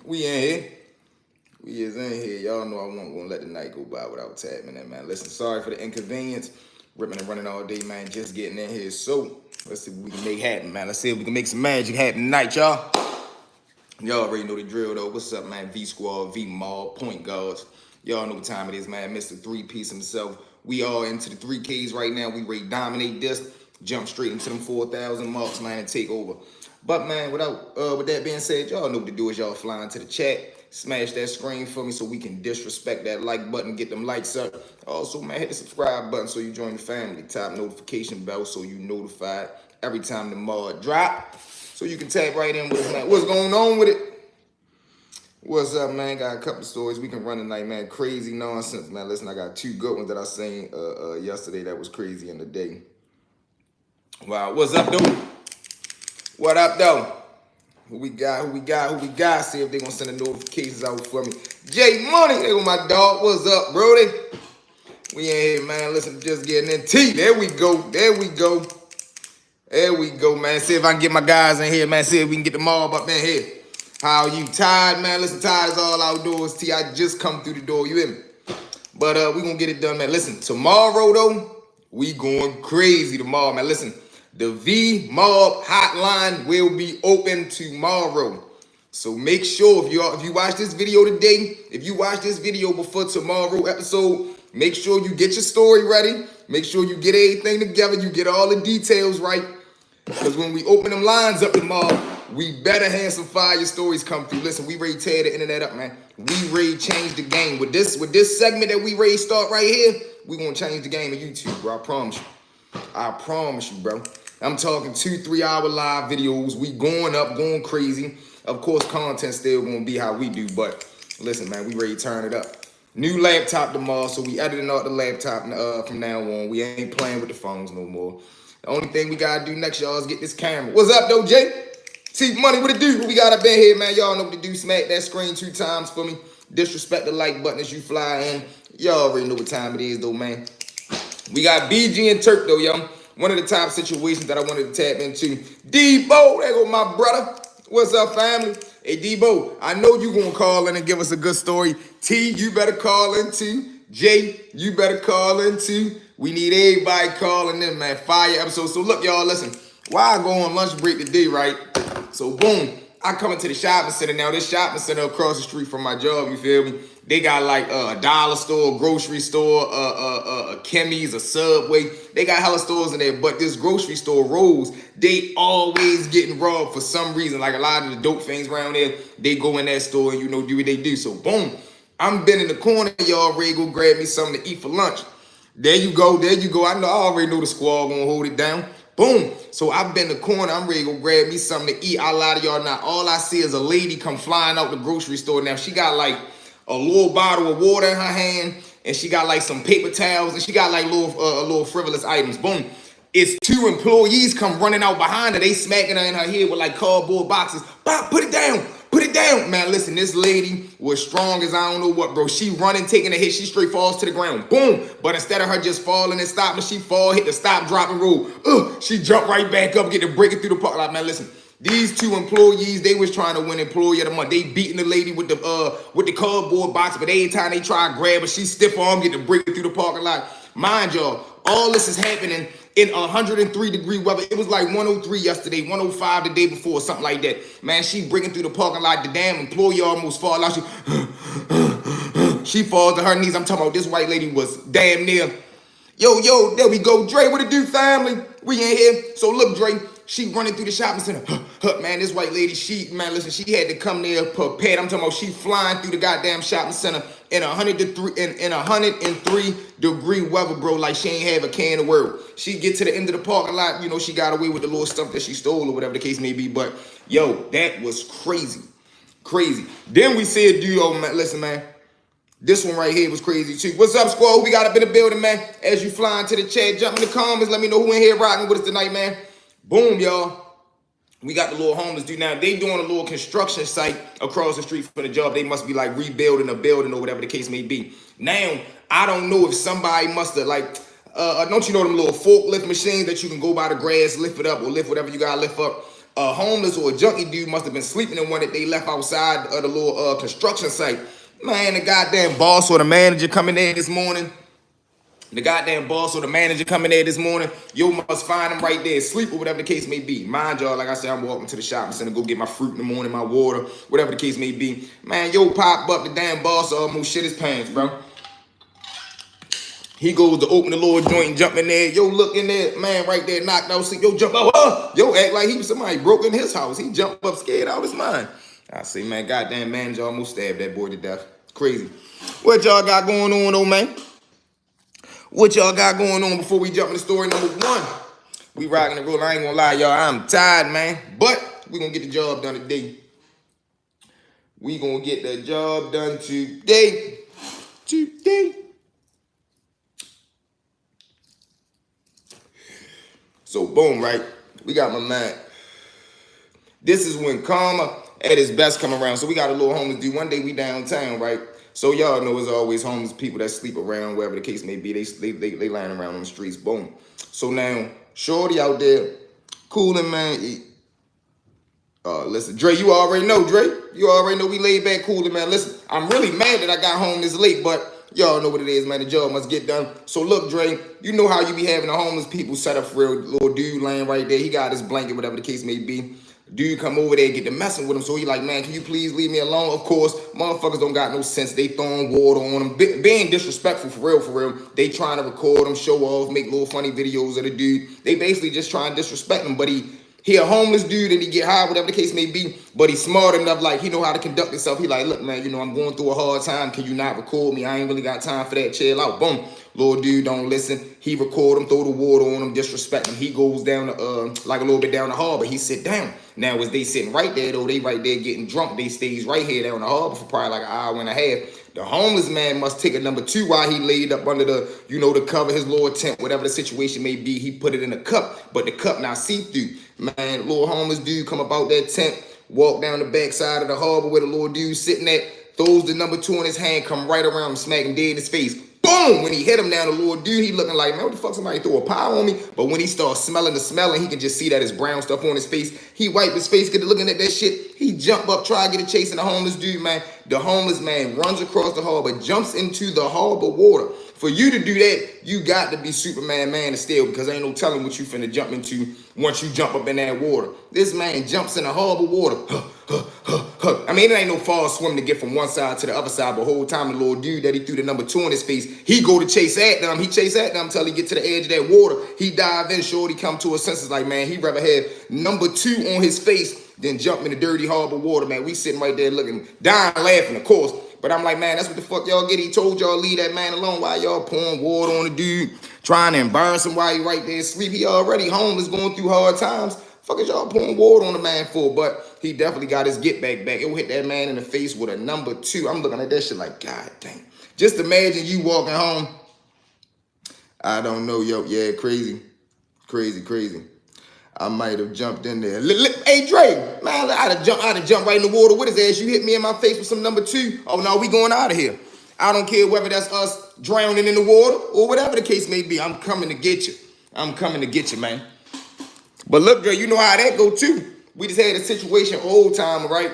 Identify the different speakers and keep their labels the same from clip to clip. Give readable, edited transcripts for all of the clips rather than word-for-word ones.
Speaker 1: We in here. We is in here. Y'all know I won't gonna let the night go by without tapping that, man. Listen, sorry for the inconvenience. Ripping and running all day, man. Just getting in here. So let's see what we can make happen, man. Let's see if we can make some magic happen tonight, y'all. Y'all already know the drill, though. What's up, man? V Squad, V Mall, point guards. Y'all know what time it is, man. Mr. Three Piece himself. We all into the 3Ks right now. We ready to dominate this. Jump straight into them 4,000 marks, man, and take over. But, man, with that being said, y'all know what to do is y'all fly into the chat. Smash that screen for me so we can disrespect that like button, get them likes up. Also, man, hit the subscribe button so you join the family. Top notification bell so you notified every time the mod drop. So you can tap right in with us, man. What's going on with it? What's up, man? Got a couple of stories we can run tonight, man. Crazy nonsense, man. Listen, I got two good ones that I seen yesterday that was crazy in the day. Wow, what's up, dude? What up, though? Who we got? See if they gonna send the notifications out for me. J Money, there go my dog. What's up, Brody? We in here, man. Listen, just getting in tea. There we go, man. See if I can get my guys in here, man. See if we can get the mob up in here. How you tired, man? Listen, tired is all outdoors. T, I just come through the door. You hear me? But we gonna get it done, man. Listen, tomorrow though, we going crazy tomorrow, man. Listen, the V Mob hotline will be open tomorrow. So make sure if you watch this video today, if you watch this video before tomorrow episode, make sure you get your story ready. Make sure you get everything together. You get all the details right. Because when we open them lines up tomorrow, we better have some fire stories come through. Listen, we ready to tear the internet up, man. We ready to change the game. With this segment that we ready to start right here, we gonna change the game of YouTube, bro. I promise you. I promise you, bro. I'm talking 2-3 hour live videos. We going up, going crazy. Of course, content still gonna be how we do, but listen, man, we ready to turn it up. New laptop tomorrow, so we editing out the laptop from now on. We ain't playing with the phones no more. The only thing we gotta do next, y'all, is get this camera. What's up, though, Jay? See, money, what it do? What we got up in here, man? Y'all know what to do. Smack that screen 2 times for me. Disrespect the like button as you fly in. Y'all already know what time it is, though, man. We got BG and Turk, though, y'all. One of the top situations that I wanted to tap into. Debo, there go my brother. What's up, family? Hey, Debo, I know you gonna call in and give us a good story. T, you better call in too. Jay, you better call in too. We need everybody calling in, man. Fire episode. So look, y'all, listen. While I go on lunch break today, right? So boom, I come into the shopping center now. This shopping center across the street from my job, you feel me? They got like a dollar store, grocery store, a Chemi's, a Subway. They got hella stores in there, but this grocery store, Rose, they always getting robbed for some reason. Like a lot of the dope things around there, they go in that store and, do what they do. So boom, I'm been in the corner, y'all ready to go grab me something to eat for lunch. There you go. I already know the squad gonna hold it down. Boom. So I've been in the corner. I'm ready to go grab me something to eat. I lie to y'all now. All I see is a lady come flying out the grocery store. Now she got like a little bottle of water in her hand, and she got like some paper towels, and she got like little frivolous items. Boom. It's 2 employees come running out behind her. They smacking her in her head with like cardboard boxes. Bop, put it down. Put it down. Man, listen, this lady was strong as I don't know what, bro. She running, taking a hit. She straight falls to the ground. Boom. But instead of her just falling and stopping, she fall, hit the stop, drop, and roll. She jumped right back up, get to breaking through the park. Like, man, listen. These 2 employees, they was trying to win employee of the month. They beating the lady with the cardboard box, but every time they try to grab her, she stiff arm, get to breaking through the parking lot. Mind y'all, all this is happening in 103-degree weather. It was like 103 yesterday, 105 the day before, something like that. Man, she breaking through the parking lot. The damn employee almost fall out. She falls to her knees. I'm talking about this white lady was damn near. Yo, there we go. Dre, what it do, family? We in here. So look, Dre, she running through the shopping center. Man, this white lady, she had to come there prepared. I'm talking about she flying through the goddamn shopping center in 103-degree weather, bro, like she ain't have a can of world. She get to the end of the parking lot, she got away with the little stuff that she stole or whatever the case may be. But, yo, that was crazy. Crazy. Then we said, man, listen, man. This one right here was crazy, too. What's up, squad? Who we got up in the building, man? As you fly into the chat, jump in the comments. Let me know who in here rocking with us tonight, man. Boom, y'all. We got the little homeless dude. Now, they doing a little construction site across the street from the job. They must be, like, rebuilding a building or whatever the case may be. Now, I don't know if somebody must have, like, don't you know them little forklift machines that you can go by the grass, lift it up, or lift whatever you got to lift up? a homeless or a junkie dude must have been sleeping in one that they left outside of the little construction site. Man, the goddamn boss or the manager coming there this morning. The goddamn boss or the manager coming there this morning, yo must find him right there asleep or whatever the case may be. Mind y'all, like I said, I'm walking to the shopping center, go get my fruit in the morning, my water, whatever the case may be. Man, yo pop up, the damn boss almost shit his pants, bro. He goes to open the little joint and jump in there. Yo, look in there, man, right there, knocked out sleep. Yo, jump out. Yo, act like he was somebody broke in his house. He jumped up scared out of his mind. I say, man, goddamn manager almost stabbed that boy to death. It's crazy. What y'all got going on, though, man? What y'all got going on before we jump into story number 1? We rocking the roll. I ain't gonna lie, y'all. I'm tired, man. But we gonna get the job done today. We gonna get the job done today. So, boom, right? We got my man. This is when karma at its best come around. So we got a little homeless dude. One day we downtown, right? So y'all know there's always homeless people that sleep around, wherever the case may be. They lying around on the streets. Boom. So now, shorty out there, cooling, man. Listen, Dre, you already know, Dre. You already know we laid back cooling, man. Listen, I'm really mad that I got home this late, but y'all know what it is, man. The job must get done. So look, Dre, you know how you be having the homeless people set up for real. Little dude laying right there. He got his blanket, whatever the case may be. Dude come over there and get to messing with him. So he like, man, can you please leave me alone? Of course, motherfuckers don't got no sense. They throwing water on him. Being disrespectful for real. They trying to record him, show off, make little funny videos of the dude. They basically just trying to disrespect him. But he a homeless dude and he get high, whatever the case may be. But he's smart enough, like he know how to conduct himself. He like, look, man, you know, I'm going through a hard time. Can you not record me? I ain't really got time for that. Chill out. Boom. Little dude don't listen. He record him, throw the water on him, disrespect him. He goes down like a little bit down the harbor. He sit down. Now as they sitting right there though, they right there getting drunk. They stays right here down the harbor for probably like an hour and a half. The homeless man must take a number 2 while he laid up under the, you know, to cover his lower tent, whatever the situation may be. He put it in a cup, but the cup not see-through. Man, little homeless dude come about that tent, walk down the back side of the harbor where the little dude sitting at, throws the number 2 in his hand, come right around him, smack him dead in his face. Boom! When he hit him down, the little dude, he looking like, man, what the fuck, somebody threw a pie on me? But when he starts smelling the smell and he can just see that it's brown stuff on his face, he wipe his face, get to looking at that shit. He jump up, try to get a chase in the homeless dude, man. The homeless man runs across the harbor, jumps into the harbor water. For you to do that, you got to be Superman man to steal because ain't no telling what you finna jump into once you jump up in that water. This man jumps in the harbor water. I mean, it ain't no fall swim to get from one side to the other side, but the whole time the little dude that he threw the number 2 in his face, he go to chase at them. He chase at them until he get to the edge of that water. He dive in, shorty come to his senses like, man, he'd rather have number 2 on his face than jump in the dirty harbor water, man. We sitting right there looking, dying laughing, of course. But I'm like, man, that's what the fuck y'all get. He told y'all leave that man alone while y'all pouring water on the dude, trying to embarrass him while he right there asleep. He already homeless, going through hard times. Fuck is y'all pouring water on the man for? But he definitely got his get back. It will hit that man in the face with a number 2. I'm looking at that shit like, God dang. Just imagine you walking home. I don't know, yo. Yeah, crazy. I might have jumped in there. Hey, Dre, man, I'd have jumped right in the water with his ass. You hit me in my face with some number 2. Oh, no, we going out of here. I don't care whether that's us drowning in the water or whatever the case may be. I'm coming to get you. I'm coming to get you, man. But look, Dre, you know how that go, too. We just had a situation old time, right?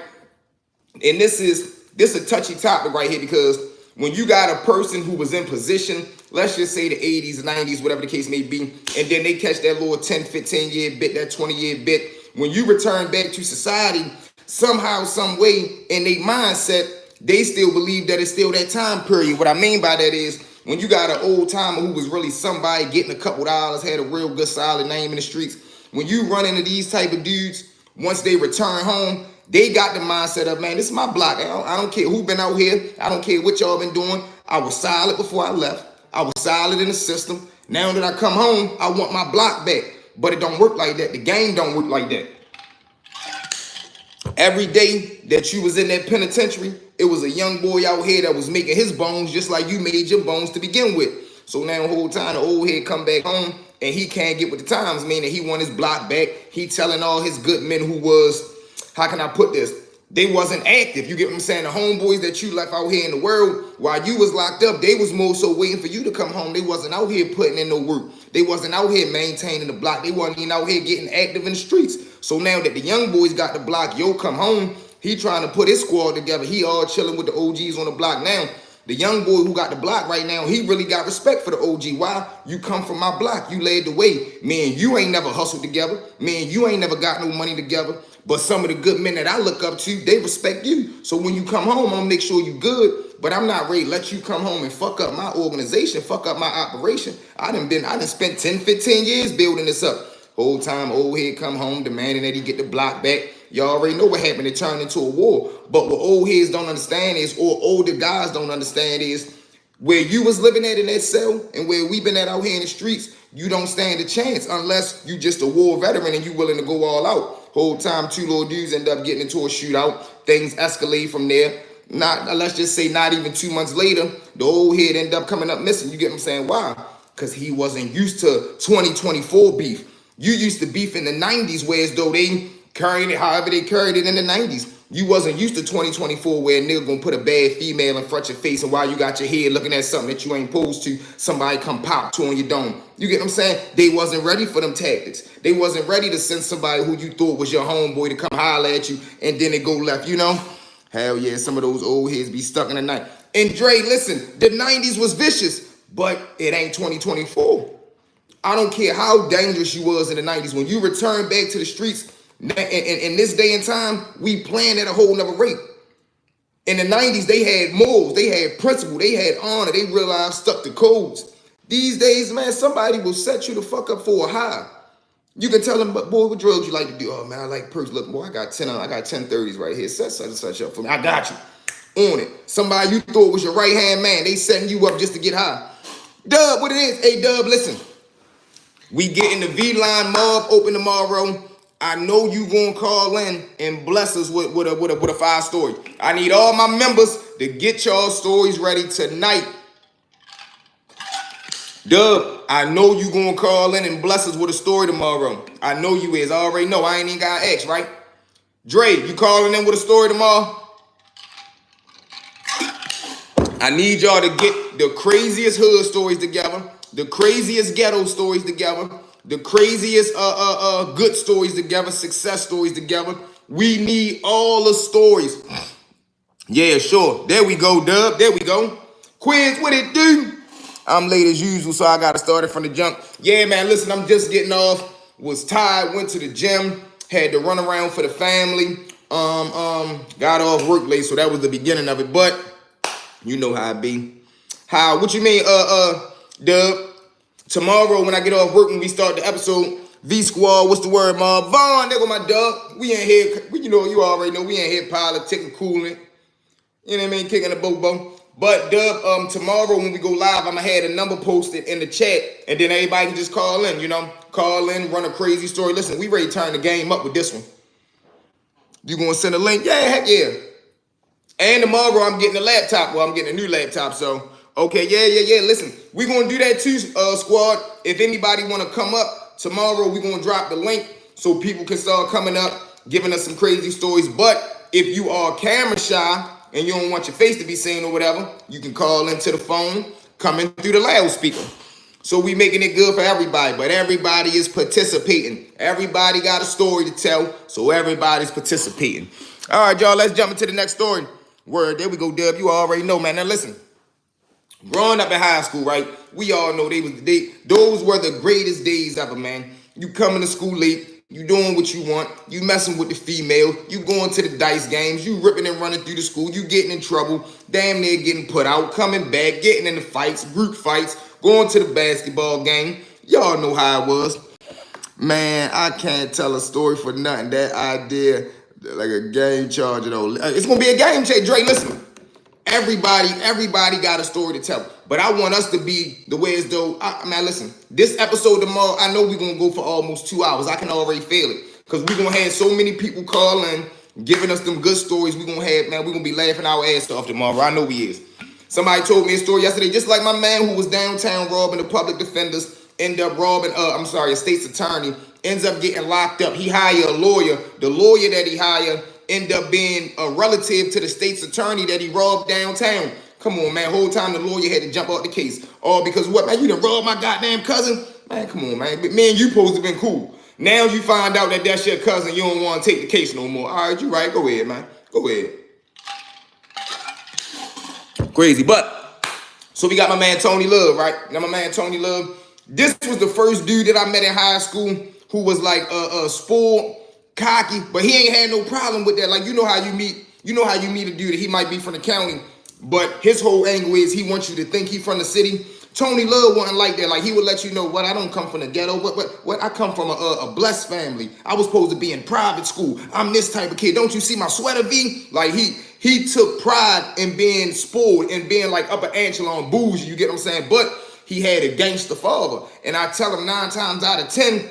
Speaker 1: And this is a touchy topic right here because when you got a person who was in position, let's just say the 80s, 90s, whatever the case may be, and then they catch that little 10, 15-year bit, that 20-year bit, when you return back to society, somehow, some way, in their mindset, they still believe that it's still that time period. What I mean by that is, when you got an old timer who was really somebody getting a couple dollars, had a real good solid name in the streets, when you run into these type of dudes, once they return home, they got the mindset of, man, this is my block. I don't care who been out here. I don't care what y'all been doing. I was solid before I left. I was solid in the system. Now that I come home, I want my block back. But it don't work like that. The game don't work like that. Every day that you was in that penitentiary, it was a young boy out here that was making his bones just like you made your bones to begin with. So now the whole time the old head come back home and he can't get with the times, meaning he want his block back. He telling all his good men who was, how can I put this? They wasn't active. You get what I'm saying? The homeboys that you left out here in the world, while you was locked up, they was more so waiting for you to come home. They wasn't out here putting in no work. They wasn't out here maintaining the block. They wasn't even out here getting active in the streets. So now that the young boys got the block, yo come home, he trying to put his squad together. He all chilling with the OGs on the block now. The young boy who got the block right now, he really got respect for the OG. Why? You come from my block. You led the way. Man, you ain't never hustled together. Man, you ain't never got no money together. But some of the good men that I look up to, they respect you. So when you come home, I'm going to make sure you good. But I'm not ready to let you come home and fuck up my organization, fuck up my operation. I done spent 10, 15 years building this up. Whole time, old head come home demanding that he get the block back. Y'all already know what happened. It turned into a war. But what old heads don't understand is, or older guys don't understand is, where you was living at in that cell and where we been at out here in the streets, you don't stand a chance unless you just a war veteran and you willing to go all out. Whole time, two little dudes end up getting into a shootout. Things escalate from there. Let's just say not even 2 months later, the old head end up coming up missing. You get what I'm saying? Why? Because he wasn't used to 2024 beef. You used to beef in the 90s, whereas though they carried it however they carried it in the 90s. You wasn't used to 2024 where a nigga gonna put a bad female in front of your face, and while you got your head looking at something that you ain't supposed to, somebody come pop two on your dome. You get what I'm saying? They wasn't ready for them tactics. They wasn't ready to send somebody who you thought was your homeboy to come holler at you and then it go left, you know? Hell yeah, some of those old heads be stuck in the night. And Dre, listen, the 90s was vicious, but it ain't 2024. I don't care how dangerous you was in the 90s. When you return back to the streets, in this day and time, we playing at a whole nother rate. In the 90s, they had morals, they had principle, they had honor, they realized stuck to codes. These days, man, somebody will set you the fuck up for a high. You can tell them, but boy, what drugs you like to do? Oh man, I like perks. Look, boy, I got 1030s right here. Set such and such up for me. I got you. On it. Somebody you thought was your right-hand man, they setting you up just to get high. Dub, what it is? Hey, Dub, listen. We getting the V-Line mob open tomorrow. I know you gonna call in and bless us with a 5-story. I need all my members to get y'all stories ready tonight. Dub, I know you gonna call in and bless us with a story tomorrow. I know you is. I already know. I ain't even got X, right? Dre, you calling in with a story tomorrow? I need y'all to get the craziest hood stories together, the craziest ghetto stories together, the craziest good stories together, success stories together. We need all the stories. Yeah, sure. There we go, Dub. There we go. Quiz, what it do? I'm late as usual, so I gotta start it from the jump. Yeah, man, listen, I'm just getting off. Was tired, went to the gym, had to run around for the family. Got off work late, so that was the beginning of it. But you know how it be. How? What you mean, Dub? Tomorrow when I get off work and we start the episode, V Squad, what's the word, Mom? Vaughn, there go my dog. We ain't here, you already know, we ain't here politicking, cooling. You know what I mean? Kicking the bobo. But Dub, tomorrow when we go live, I'ma have a number posted in the chat, and then everybody can just call in, you know? Call in, run a crazy story. Listen, we ready to turn the game up with this one. You gonna send a link? Yeah, heck yeah. And tomorrow I'm getting a laptop. Well, I'm getting a new laptop, so okay, yeah. Listen, we gonna do that too, squad. If anybody wanna come up tomorrow, we gonna drop the link so people can start coming up, giving us some crazy stories. But if you are camera shy and you don't want your face to be seen or whatever, you can call into the phone, coming through the loudspeaker. So we making it good for everybody, but everybody is participating. Everybody got a story to tell, so everybody's participating. All right, y'all, let's jump into the next story. Word, there we go, Dub. You already know, man. Now listen, growing up in high school, right? We all know those were the greatest days ever, man. You coming to school late, you doing what you want, you messing with the female, you going to the dice games, you ripping and running through the school, you getting in trouble, damn near getting put out, coming back, getting in the fights, group fights, going to the basketball game. Y'all know how it was. Man, I can't tell a story for nothing. That idea, like a game changer though. It's gonna be a game changer. Dre, listen. Everybody got a story to tell. But I want us to be the way as though, man, listen, this episode tomorrow, I know we're going to go for almost 2 hours. I can already feel it. Because we're going to have so many people calling, giving us them good stories. We're going to have, man, we're going to be laughing our ass off tomorrow. I know we is. Somebody told me a story yesterday, just like my man who was downtown robbing the public defenders, end up robbing, a state's attorney, ends up getting locked up. He hired a lawyer. The lawyer that he hired end up being a relative to the state's attorney that he robbed downtown. Come on, man. Whole time the lawyer had to jump out the case. All because what, man? You done robbed my goddamn cousin? Man, come on, man. Me and you supposed to been cool. Now you find out that that's your cousin. You don't want to take the case no more. All right, you right. Go ahead, man. Go ahead. Crazy. But, so we got my man Tony Love, right? Now my man Tony Love, this was the first dude that I met in high school who was like spoiled, cocky, but he ain't had no problem with that. Like, you know how you meet a dude that he might be from the county, but his whole angle is he wants you to think he from the city. Tony Love wasn't like that. Like, he would let you know, what, I don't come from the ghetto, what I come from a blessed family. I was supposed to be in private school. I'm this type of kid. Don't you see my sweater V? Like, he took pride in being spoiled and being like upper echelon bougie, you get what I'm saying? But he had a gangster father. And I tell him 9 times out of 10,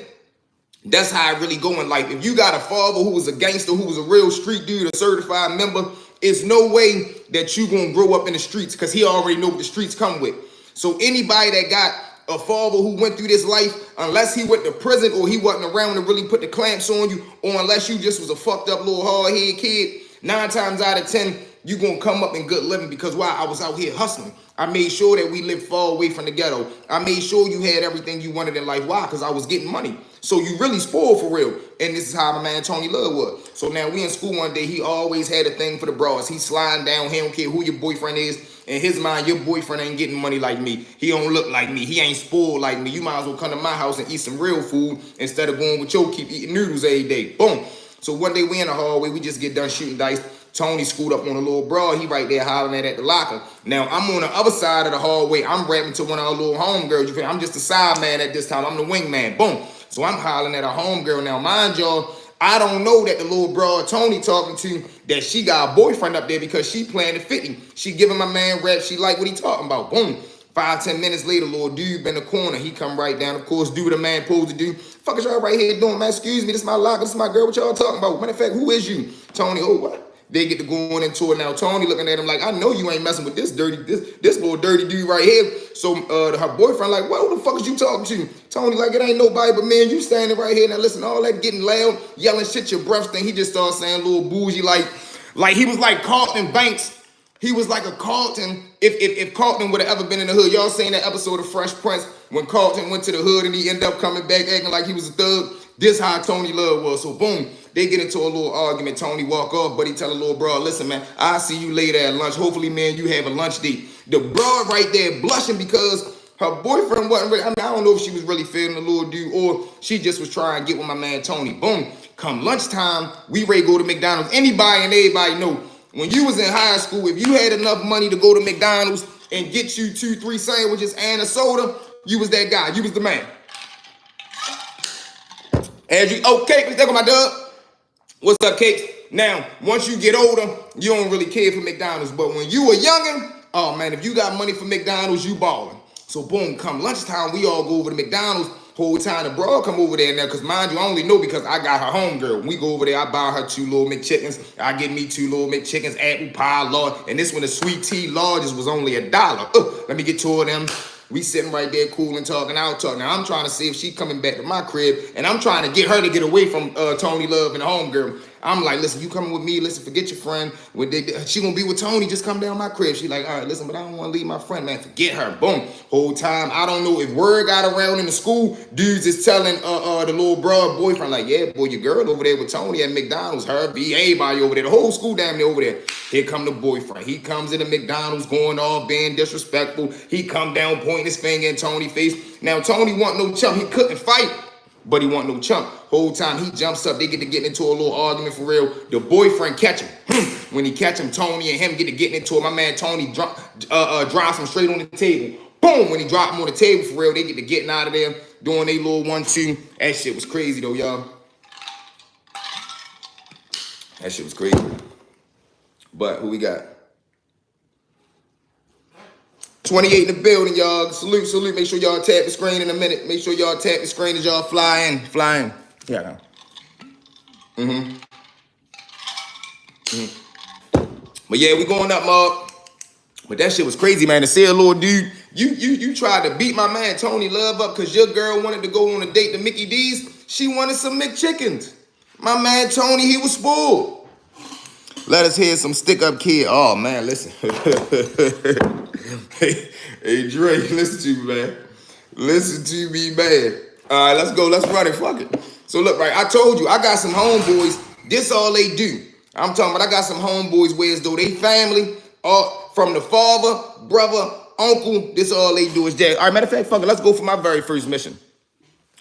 Speaker 1: that's how I really go in life. If you got a father who was a gangster, who was a real street dude, a certified member, it's no way that you gonna grow up in the streets, because he already know what the streets come with. So anybody that got a father who went through this life, unless he went to prison or he wasn't around to really put the clamps on you, or unless you just was a fucked up little hard-headed kid, 9 times out of 10, you gonna come up in good living. Because why? I was out here hustling. I made sure that we lived far away from the ghetto. I made sure you had everything you wanted in life. Why? Because I was getting money. So you really spoiled for real. And this is how my man Tony Love was. So now we in school one day, he always had a thing for the bras. He sliding down, he don't care who your boyfriend is. In his mind, your boyfriend ain't getting money like me. He don't look like me. He ain't spoiled like me. You might as well come to my house and eat some real food instead of going with your keep eating noodles every day. Boom. So one day we in the hallway, we just get done shooting dice. Tony screwed up on a little bra. He right there hollering at the locker. Now, I'm on the other side of the hallway. I'm rapping to one of our little homegirls. You feel? I'm just a side man at this time. I'm the wingman. Boom. So I'm hollering at a homegirl. Now, mind y'all, I don't know that the little broad Tony talking to, that she got a boyfriend up there, because she playing the 50. She giving my man rap. She like what he talking about. Boom. 5-10 minutes later, little dude in the corner. He come right down. Of course, do what a man supposed to do. Fuck is y'all right here doing, man? Excuse me, this is my locker. This is my girl. What y'all talking about? Matter of fact, who is you? Tony, oh, what? They get to going into it now. Tony looking at him like, I know you ain't messing with this little dirty dude right here. So her boyfriend like, what the fuck is you talking to? Tony like, it ain't nobody but me and you standing right here. Now listen, all that getting loud, yelling shit, your breath thing. He just started saying little bougie, like he was like Carlton Banks. He was like a Carlton. If Carlton would have ever been in the hood, y'all seen that episode of Fresh Prince when Carlton went to the hood and he ended up coming back acting like he was a thug. This how Tony Love was. So boom, they get into a little argument. Tony walk off, but he tell a little bro, listen, man, I'll see you later at lunch. Hopefully, man, you have a lunch date. The broad right there blushing because her boyfriend wasn't really, I don't know if she was really feeling the little dude or she just was trying to get with my man Tony. Boom, come lunchtime, we ready to go to McDonald's. Anybody and everybody know, when you was in high school, if you had enough money to go to McDonald's and get you 2-3 sandwiches and a soda, you was that guy. You was the man. As you, oh, Cake, let's take on my dub. What's up, Cake? Now, once you get older, you don't really care for McDonald's. But when you were youngin', oh man, if you got money for McDonald's, you ballin'. So boom, come lunchtime, we all go over to McDonald's. Whole time the broad come over there now, because mind you, I only know because I got her homegirl. When we go over there, I buy her 2 little McChickens. I get me 2 little McChickens, apple pie, large. And this one, the sweet tea largest was only $1. Let me get 2 of them. We sitting right there cool and talking. I'll talk. Now, I'm trying to see if she coming back to my crib, and I'm trying to get her to get away from Tony Love and the homegirl. I'm like, listen, you coming with me. Listen, forget your friend. She gonna be with Tony. Just come down my crib. She like, all right, listen, but I don't want to leave my friend, man. Forget her. Boom. Whole time, I don't know if word got around in the school. Dudes is telling the little broad boyfriend, like, yeah, boy, your girl over there with Tony at McDonald's. Her, be everybody over there. The whole school damn near over there. Here come the boyfriend. He comes into McDonald's going off, being disrespectful. He come down pointing his finger in Tony's face. Now, Tony want no chump. He couldn't fight, but he want no chump. Whole time he jumps up, they get to getting into a little argument for real. The catch him. When he catch him, Tony and him get to getting into it. My man Tony drops him straight on the table. Boom! When he dropped him on the table for real, they get to getting out of there, doing their little 1-2. That shit was crazy though, y'all. That shit was crazy. But who we got? 28 in the building, y'all. Salute, salute. Make sure y'all tap the screen in a minute. Make sure y'all tap the screen as y'all fly in. Yeah. But yeah, we going up, Mark. But that shit was crazy, man. To see a little dude, you tried to beat my man Tony Love up because your girl wanted to go on a date to Mickey D's. She wanted some McChickens. My man Tony, he was spoiled. Let us hear some stick up kid. Oh man, listen. hey Dre, listen to me, man. Listen to me, man. All right, let's go. Let's run it. Fuck it. So look, right, I told you, I got some homeboys, this all they do. I'm talking about I got some homeboys where as though they family, from the father, brother, uncle, this all they do is jack. All right, matter of fact, fuck it, let's go for my very first mission.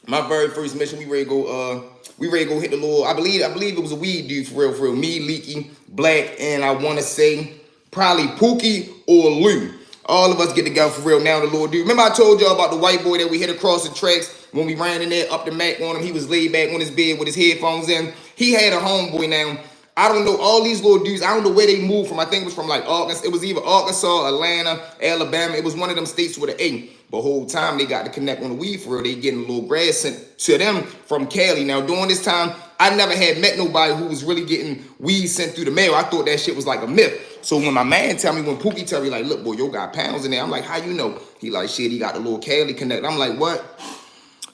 Speaker 1: My very first mission, we ready to go hit the Lord. I believe it was a weed dude for real. Me, Leaky, Black, and I want to say probably Pookie or Lou. All of us get together for real now, the Lord dude. Remember I told y'all about the white boy that we hit across the tracks when we ran in there up the Mac on him. He was laid back on his bed with his headphones in. He had a homeboy now. I don't know, all these little dudes, I don't know where they moved from. I think it was from like Arkansas. It was either Arkansas, Atlanta, Alabama. It was one of them states with an A. But whole time they got to connect on the weed for real. They getting a little grass sent to them from Cali. Now during this time, I never had met nobody who was really getting weed sent through the mail. I thought that shit was like a myth. So when my man tell me, when Pookie tell me like, look boy, yo got pounds in there. I'm like, how you know? He like, shit, he got the little Cali connect. I'm like, what?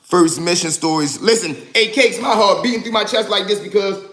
Speaker 1: First mission stories. Listen, hey Cakes, my heart beating through my chest like this because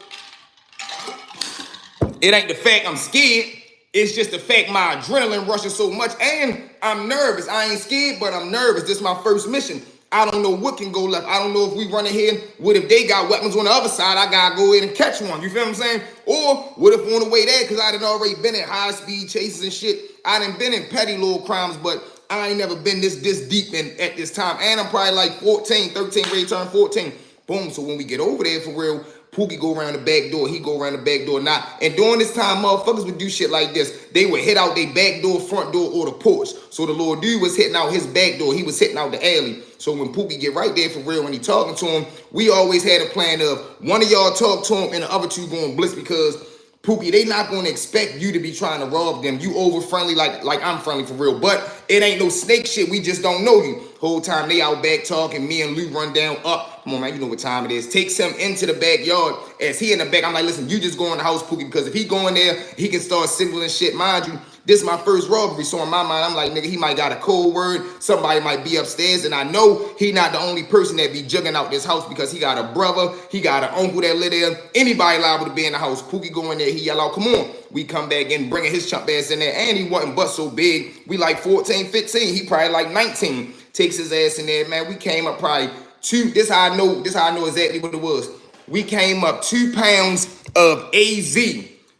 Speaker 1: it ain't the fact I'm scared. It's just the fact my adrenaline rushes so much and I'm nervous. I ain't scared, but I'm nervous. This is my first mission. I don't know what can go left. I don't know if we run ahead. What if they got weapons on the other side? I gotta go in and catch one. You feel what I'm saying? Or what if on the way there, because I done already been in high speed chases and shit. I done been in petty little crimes, but I ain't never been this deep in at this time. And I'm probably like 14, 13, ready to turn 14. Boom. So when we get over there for real, Pookie go around the back door. He go around the back door. And during this time, motherfuckers would do shit like this. They would hit out their back door, front door, or the porch. So the little dude was hitting out his back door. He was hitting out the alley. So when Pookie get right there for real, when he talking to him, we always had a plan of one of y'all talk to him and the other two going blitz because Pookie, they not going to expect you to be trying to rob them. You over friendly like I'm friendly for real. But it ain't no snake shit. We just don't know you. Whole time they out back talking. Me and Lou run down up. Come on, man. You know what time it is. Takes him into the backyard. As he in the back, I'm like, listen, you just go in the house, Pookie, because if he go in there, he can start signaling shit. Mind you, this is my first robbery. So in my mind, I'm like, nigga, he might got a code word. Somebody might be upstairs. And I know he not the only person that be jugging out this house because he got a brother. He got an uncle that live there. Anybody liable to be in the house. Pookie go in there. He yell out, come on. We come back in, bringing his chump ass in there. And he wasn't but so big. We like 14, 15. He probably like 19. Takes his ass in there, man. We came up probably this how I know exactly what it was. We came up 2 pounds of AZ.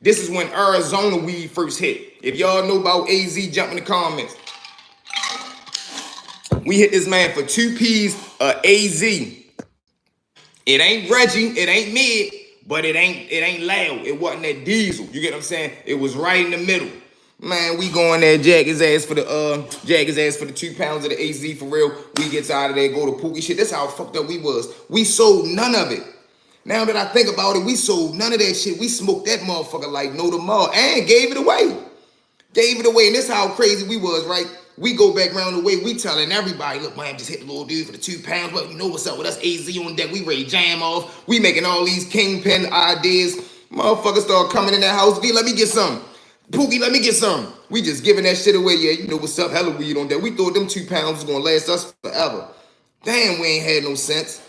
Speaker 1: This is when Arizona weed first hit. If y'all know about AZ, jump in the comments. We hit this man for 2 P's of AZ. It ain't Reggie, it ain't mid, but it ain't loud. It wasn't that diesel. You get what I'm saying? It was right in the middle. Man, we go in there, jag his ass for the 2 pounds of the AZ for real. We gets out of there, go to Pookie shit. That's how fucked up we was. We sold none of it. Now that I think about it, we sold none of that shit. We smoked that motherfucker like no tomorrow and gave it away. Gave it away, and this how crazy we was, right? We go back around the way, we telling everybody, look, man, just hit the little dude for the 2 pounds, but you know what's up with us, AZ on deck, we ready to jam off. We making all these kingpin ideas. Motherfuckers start coming in that house, V, let me get some. Pookie, let me get some. We just giving that shit away. Yeah, you know what's up, hella weed on that. We thought them 2 pounds was gonna last us forever. Damn, we ain't had no sense.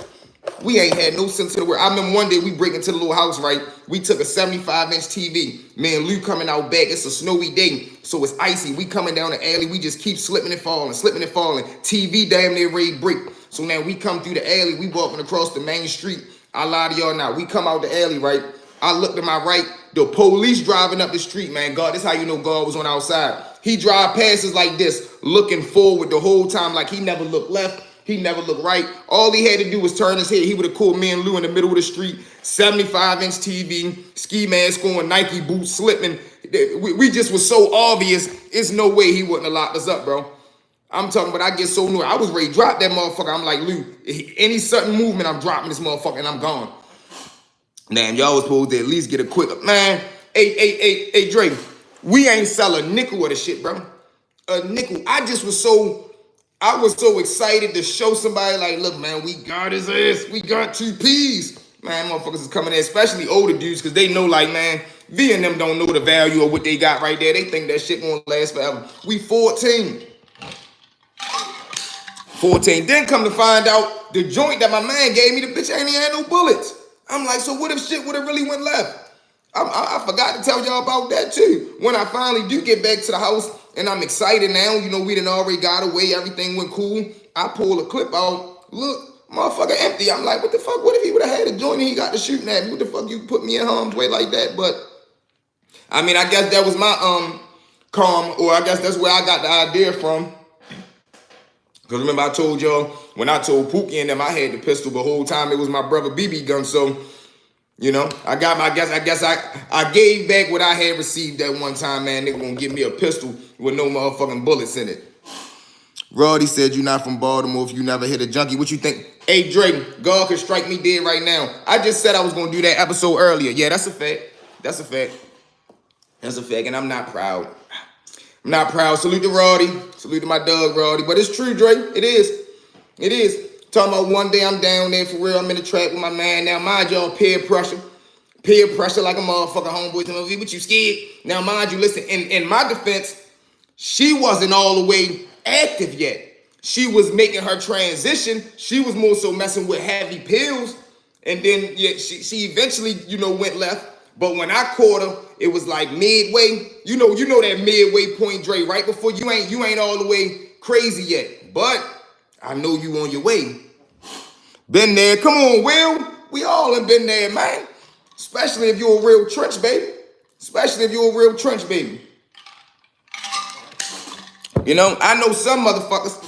Speaker 1: We ain't had no sense of the word. I remember one day we break into the little house, right? We took a 75-inch TV. Me and Lou coming out back. It's a snowy day, so it's icy. We coming down the alley. We just keep slipping and falling. TV damn near ready to break. So now we come through the alley. We walking across the main street. I lie to y'all now. We come out the alley, right? I look to my right. The police driving up the street, man. God, this how you know God was on our side. He drive past us like this, looking forward the whole time, like he never looked left. He never looked right. All he had to do was turn his head. He would have caught me and Lou in the middle of the street. 75-inch TV, ski mask on, Nike boots, slipping. We just was so obvious. It's no way he wouldn't have locked us up, bro. I'm talking about I get so new. I was ready to drop that motherfucker. I'm like, Lou, any sudden movement, I'm dropping this motherfucker and I'm gone. Damn, y'all was supposed to at least get a quick, man. Hey, Drake, we ain't sell a nickel of the shit, bro. A nickel. I was so excited to show somebody like, look, man, we got his ass. We got 2 P's. Man, motherfuckers is coming in, especially older dudes, because they know, like, man, V and them don't know the value of what they got right there. They think that shit gonna last forever. We 14. Then come to find out, the joint that my man gave me, the bitch ain't even had no bullets. I'm like, so what if shit would have really went left? I forgot to tell y'all about that too. When I finally do get back to the house and I'm excited now, you know, we done already got away, everything went cool. I pull a clip out. Look, motherfucker empty. I'm like, what the fuck? What if he would have had a joint and he got to shooting at me? What the fuck you put me in harm's way like that? But I mean, I guess that was my calm, or I guess that's where I got the idea from. Because remember I told y'all, when I told Pookie and them I had the pistol the whole time, it was my brother BB gun. So, you know, I guess I gave back what I had received that one time, man. Nigga gonna give me a pistol with no motherfucking bullets in it. Roddy said you not from Baltimore if you never hit a junkie. What you think? Hey, Drake, God could strike me dead right now. I just said I was gonna do that episode earlier. Yeah, that's a fact. That's a fact. That's a fact, and I'm not proud. I'm not proud. Salute to Roddy. Salute to my dog, Roddy. But it's true, Drake. It is. It is. Talking about one day I'm down there for real. I'm in the track with my man. Now, mind y'all, peer pressure. Peer pressure like a motherfucker homeboy to me. What you scared? Now, mind you, listen, in my defense, she wasn't all the way active yet. She was making her transition. She was more so messing with heavy pills. And then yeah, she eventually, you know, went left. But when I caught her, it was like midway. You know that midway point, Dre, right before you ain't all the way crazy yet. But I know you on your way. Been there. Come on, Will. We all have been there, man. Especially if you're a real trench baby. Especially if you're a real trench baby. You know, I know some motherfuckers.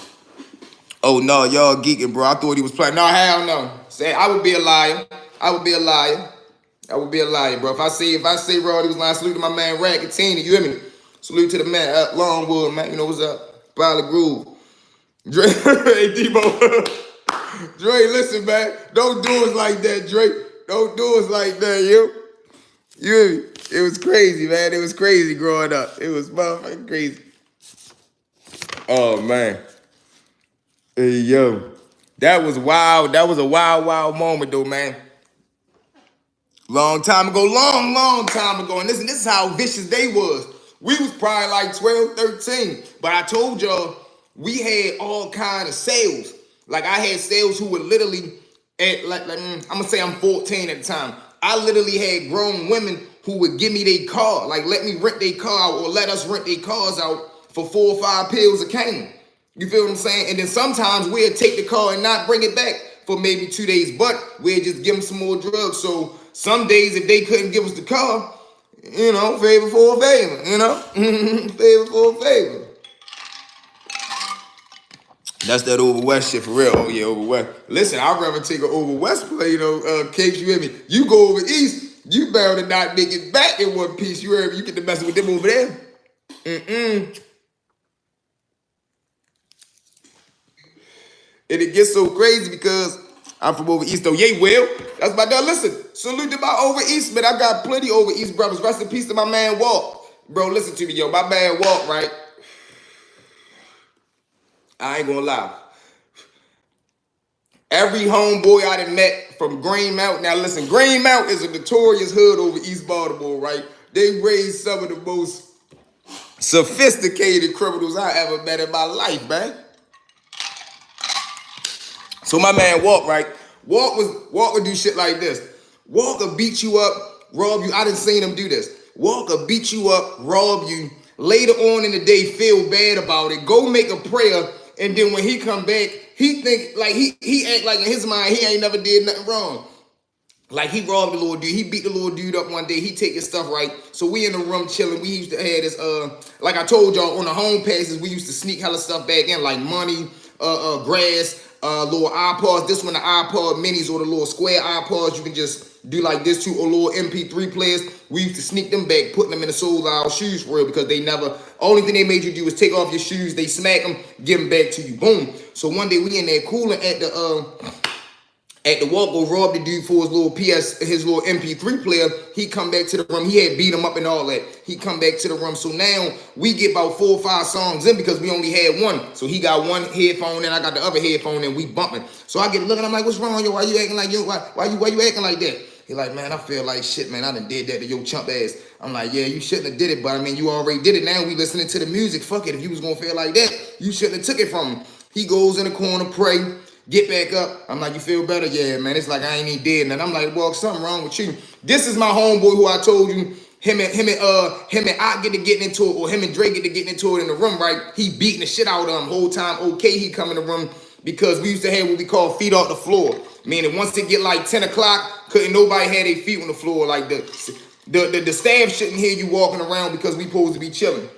Speaker 1: Oh no, y'all geeking, bro. I thought he was playing. No, hell no. Say I would be a liar. I would be a liar. I would be a liar, bro. If I say Roddy was lying, salute to my man Racketina, you hear me? Salute to the man Longwood, man. You know what's up? Pilot Groove. Dre, hey Debo. Dre, listen, man. Don't do us like that, Dre. Don't do us like that, yo. You hear me? It was crazy, man. It was crazy growing up. It was motherfucking crazy. Oh man. Hey yo. That was wild. That was a wild, wild moment though, man. Long time ago, long time ago. And listen, this is how vicious they was. We was probably like 12, 13. But I told y'all, we had all kind of sales. Like I had sales who would literally, I'm gonna say I'm 14 at the time. I literally had grown women who would give me their car. Like let me rent their car out or let us rent their cars out for 4 or 5 pills a cane. You feel what I'm saying? And then sometimes we'd take the car and not bring it back for maybe 2 days, but we'd just give them some more drugs. So some days if they couldn't give us the car, you know, favor for a favor, you know? Favor for a favor. That's that over west shit for real. Oh yeah, over west. Listen, I'd rather take an over west play, you know, Capes, you hear me? You go over east, you bound to not make it back in one piece. You hear me? You get to mess with them over there. And it gets so crazy because I'm from over east though. Yay, Will. That's my dad. Listen, salute to my over east, man. I got plenty over east brothers. Rest in peace to my man Walt. Bro, listen to me, yo. My man Walt, right? I ain't gonna lie. Every homeboy I done met from Greenmount. Now listen, Greenmount is a notorious hood over East Baltimore, right? They raised some of the most sophisticated criminals I ever met in my life, man. So my man Walt, right? Walt would do shit like this. Walt would beat you up, rob you. I done seen him do this. Walt would beat you up, rob you. Later on in the day, feel bad about it. Go make a prayer, and then when he come back, he think like he act like in his mind he ain't never did nothing wrong. Like he robbed the little dude, he beat the little dude up one day, he take his stuff right. So we in the room chilling. We used to have this like I told y'all on the home passes, we used to sneak hella stuff back in, like money, grass, little iPods. This one the iPod minis or the little square iPods. You can just do like this too, or little MP3 players. We used to sneak them back, putting them in the soles of our shoes for real, because they never, only thing they made you do was take off your shoes, they smack them, give them back to you. Boom. So one day we in there cooling at the walk, go rob the dude for his little his little MP3 player. He come back to the room. He had beat him up and all that. He come back to the room. So now we get about 4 or 5 songs in because we only had one. So he got one headphone and I got the other headphone and we bumping. So I get looking. I'm like, what's wrong, yo? Why you acting like you? Why you acting like that? He like, man, I feel like shit, man. I done did that to your chump ass. I'm like, yeah, you shouldn't have did it, but I mean, you already did it. Now we listening to the music. Fuck it. If you was gonna feel like that, you shouldn't have took it from him. He goes in the corner, pray. Get back up. I'm like, you feel better? Yeah, man. It's like I ain't even dead. And I'm like, well, something wrong with you. This is my homeboy who I told you, him and I get to getting into it, or him and Dre get to getting into it in the room, right? He beating the shit out of him whole time. Okay, he come in the room. because we used to have what we call feet off the floor. Meaning once it get like 10 o'clock, couldn't nobody have their feet on the floor. Like the staff shouldn't hear you walking around because we supposed to be chilling.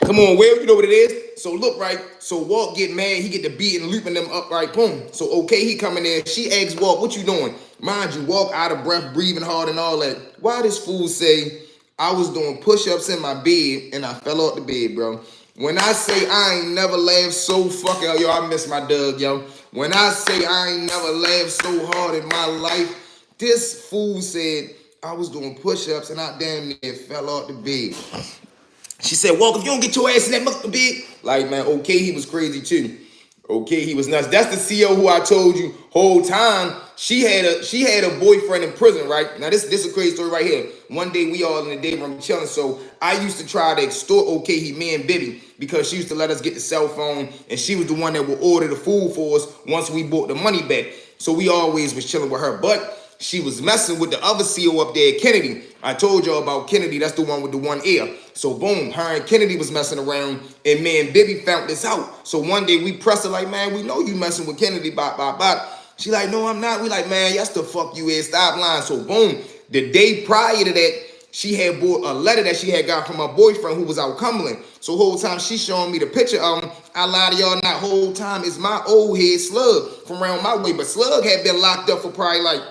Speaker 1: Come on, Will, you know what it is? So look, right? So Walt get mad, he get the beat and looping them up, right? Boom. So okay, he coming there. She asks Walt, what you doing? Mind you, Walt out of breath, breathing hard and all that. Why this fool say, I was doing push-ups in my bed and I fell off the bed, bro. When I say I ain't never laughed so fucking, yo, I miss my Doug, yo. When I say I ain't never laughed so hard in my life, this fool said I was doing push-ups and I damn near fell off the bed. She said, Walk, if you don't get your ass in that motherfucking bed. Like, man, okay, he was crazy too. Okay, he was nuts. That's the CO who I told you whole time. She had a boyfriend in prison, right? Now, this is a crazy story right here. One day, we all in the day room chilling. So I used to try to extort okay, me and Bibby, because she used to let us get the cell phone, and she was the one that would order the food for us once we bought the money back. So we always was chilling with her. But she was messing with the other CO up there, Kennedy. I told y'all about Kennedy. That's the one with the one ear. So boom, her and Kennedy was messing around, and me and Bibby found this out. So one day we pressed her like, man, we know you messing with Kennedy, bop. She like, no, I'm not. We like, man, yes, the fuck you is. Stop lying. So boom, the day prior to that, she had bought a letter that she had got from her boyfriend who was out Cumberland. So whole time she showing me the picture of him. I lie to y'all not whole time. It's my old head Slug from around my way. But Slug had been locked up for probably like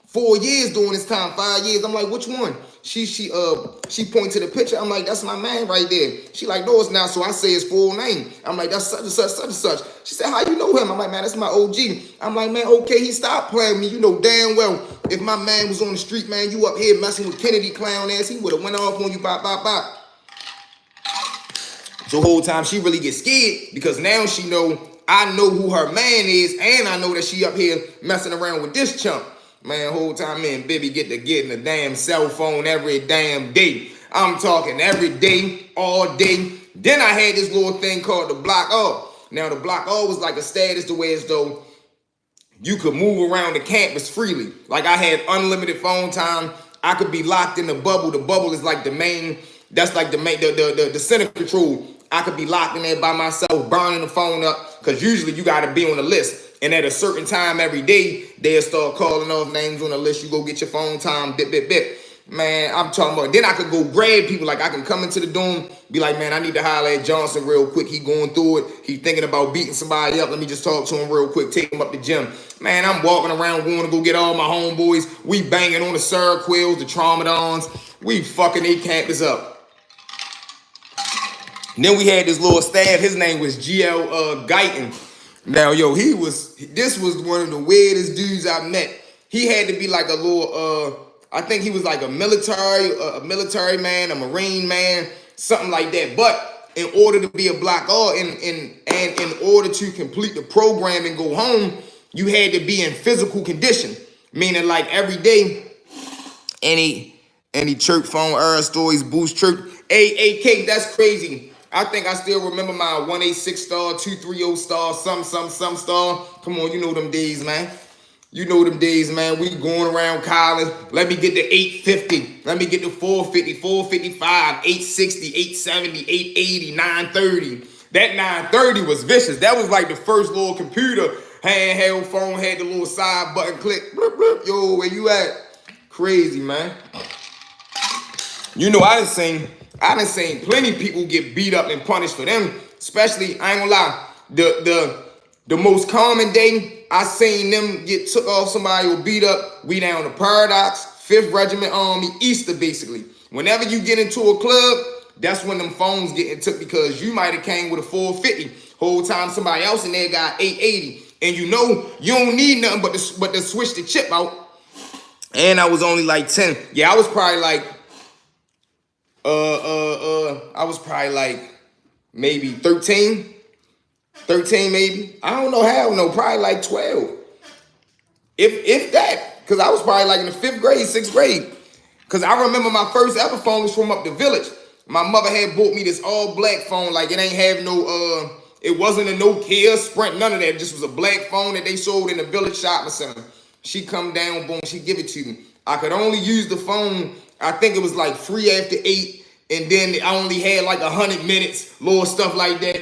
Speaker 1: 4 years during this time, 5 years. I'm like, which one? She pointed to the picture. I'm like, that's my man right there. She like, no, it's not. So I say his full name. I'm like, that's such and such, such and such. She said, how you know him? I'm like, man, that's my OG. I'm like, man, okay, he stopped playing with me. You know damn well if my man was on the street, man, you up here messing with Kennedy clown ass, he would have went off on you, bop. So the whole time she really gets scared because now she know I know who her man is, and I know that she up here messing around with this chump. Man, whole time me and Bibby get to getting a damn cell phone every damn day. I'm talking every day, all day. Then I had this little thing called the Block O. Now the Block O was like a status the way as though you could move around the campus freely. Like I had unlimited phone time. I could be locked in the bubble. The bubble is like the main, that's like the center control. I could be locked in there by myself, burning the phone up, because usually you got to be on the list. And at a certain time every day, they'll start calling off names on the list. You go get your phone time, bit. Man, I'm talking about, then I could go grab people. Like I can come into the dorm, be like, man, I need to holler at Johnson real quick. He going through it. He thinking about beating somebody up. Let me just talk to him real quick, take him up the gym. Man, I'm walking around going to go get all my homeboys. We banging on the Seroquels, the Traumadons. We fucking their campus up. And then we had this little staff. His name was GL Guyton. Now, yo, this was one of the weirdest dudes I met. He had to be like a little, I think he was like a military man, a Marine man, something like that. But in order to be a Block O and in order to complete the program and go home, you had to be in physical condition. Meaning like every day, any chirp phone, error stories, boost chirp. AK, that's crazy. I think I still remember my 186 star, 230 star, some star. Come on, you know them days, man. You know them days, man. We going around college. Let me get the 850. Let me get the 450, 455, 860, 870, 880, 930. That 930 was vicious. That was like the first little computer. Handheld phone, had the little side button click. Bloop, bloop. Yo, where you at? Crazy, man. You know, I done seen plenty of people get beat up and punished for them. Especially, I ain't gonna lie, the most common day I seen them get took off somebody or beat up, we down to Paradox, 5th Regiment Army, Easter basically. Whenever you get into a club, that's when them phones getting took because you might have came with a 450. Whole time somebody else in there got 880. And you know, you don't need nothing but to switch the chip out. And I was only like 10. Yeah, I was probably like, I was probably like maybe 13 maybe. I don't know how, no, probably like 12. If that, because I was probably like in the 5th grade, 6th grade. Because I remember my first ever phone was from up the village. My mother had bought me this all black phone, like it ain't have no, it wasn't a Nokia, Sprint, none of that. It just was a black phone that they sold in the village shopping center. She come down, boom, she give it to me. I could only use the phone, I think it was like free after 8. And then I only had like 100 minutes, little stuff like that.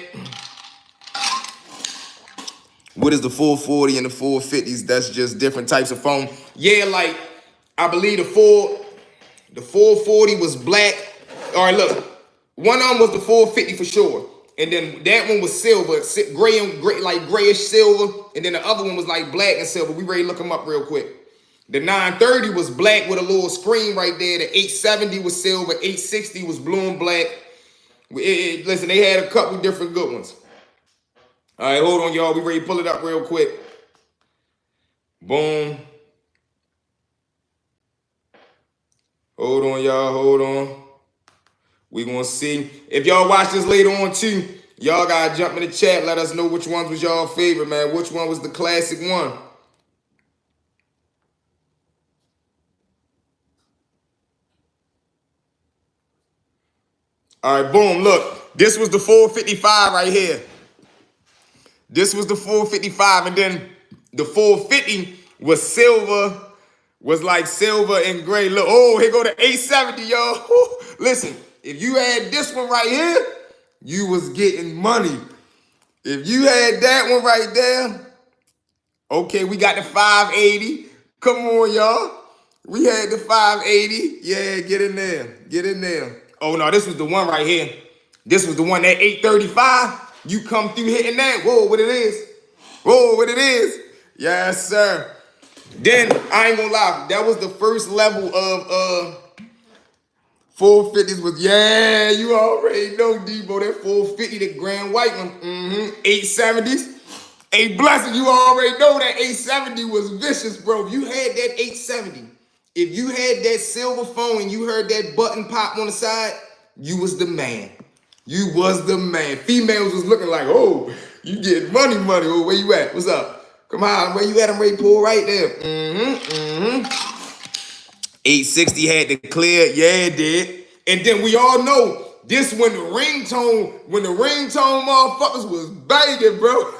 Speaker 1: What is the 440 and the 450s? That's just different types of phone. Yeah, like I believe the 440 was black. All right, look, one of them was the 450 for sure, and then that one was silver, gray and gray, like grayish silver, and then the other one was like black and silver. We ready to look them up real quick. The 930 was black with a little screen right there. The 870 was silver. 860 was blue and black. Listen, they had a couple different good ones. All right, hold on, y'all. We ready to pull it up real quick. Boom. Hold on, y'all. Hold on. We gonna see. If y'all watch this later on too, y'all gotta jump in the chat. Let us know which ones was y'all favorite, man. Which one was the classic one? All right, boom. Look, this was the 455 right here. This was the 455, and then the 450 was silver, was like silver and gray. Look, oh, here go the 870, y'all. Listen, if you had this one right here, you was getting money. If you had that one right there, okay, we got the 580. Come on, y'all. We had the 580. Yeah, get in there. Get in there. Oh, no, this was the one right here. This was the one, that 835. You come through hitting that. Whoa, what it is. Whoa, what it is. Yes, sir. Then, I ain't gonna lie, that was the first level of 450s was, yeah, you already know, Debo, that 450, the grand white one. 870s. Hey, blessing, you already know that 870 was vicious, bro. If you had that 870, if you had that silver phone and you heard that button pop on the side, you was the man. You was the man. Females was looking like, oh, you get money. Oh, where you at? What's up? Come on, where you at? I'm ready to pull right there. 860 had to clear. Yeah, it did. And then we all know this when the ringtone motherfuckers was banging, bro.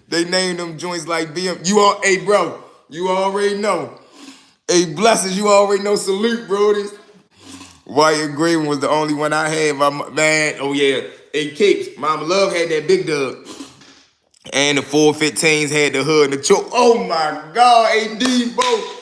Speaker 1: They named them joints like BM. Hey, bro, you already know. Hey, blessings, you already know. Salute, bro. This white and gray one was the only one I had. Man, oh yeah. Hey, Capes, Mama Love had that big dog. And the 415s had the hood and the choke. Oh my God, hey, Debo.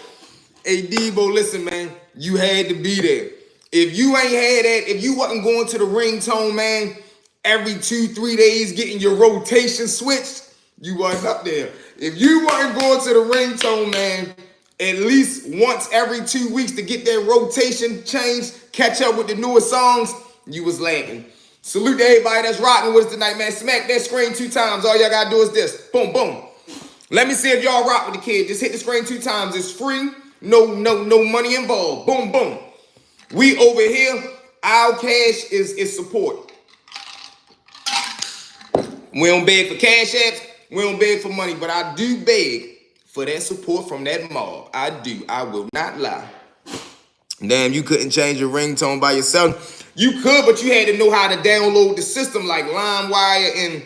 Speaker 1: Hey, Debo, listen, man. You had to be there. If you ain't had that, if you wasn't going to the ringtone, man, every 2-3 days getting your rotation switched, you wasn't up there. If you weren't going to the ringtone, man, at least once every 2 weeks to get that rotation changed, catch up with the newest songs, you was lagging. Salute to everybody that's rocking with us tonight, man. Smack that screen 2 times. All y'all gotta do is this. Boom, boom. Let me see if y'all rock with the kid. Just hit the screen 2 times. It's free. No money involved. Boom, boom. We over here, our cash is support. We don't beg for cash apps. We don't beg for money, but I do beg for that support from that mob. I do. I will not lie. Damn, you couldn't change your ringtone by yourself. You could, but you had to know how to download the system like LimeWire, and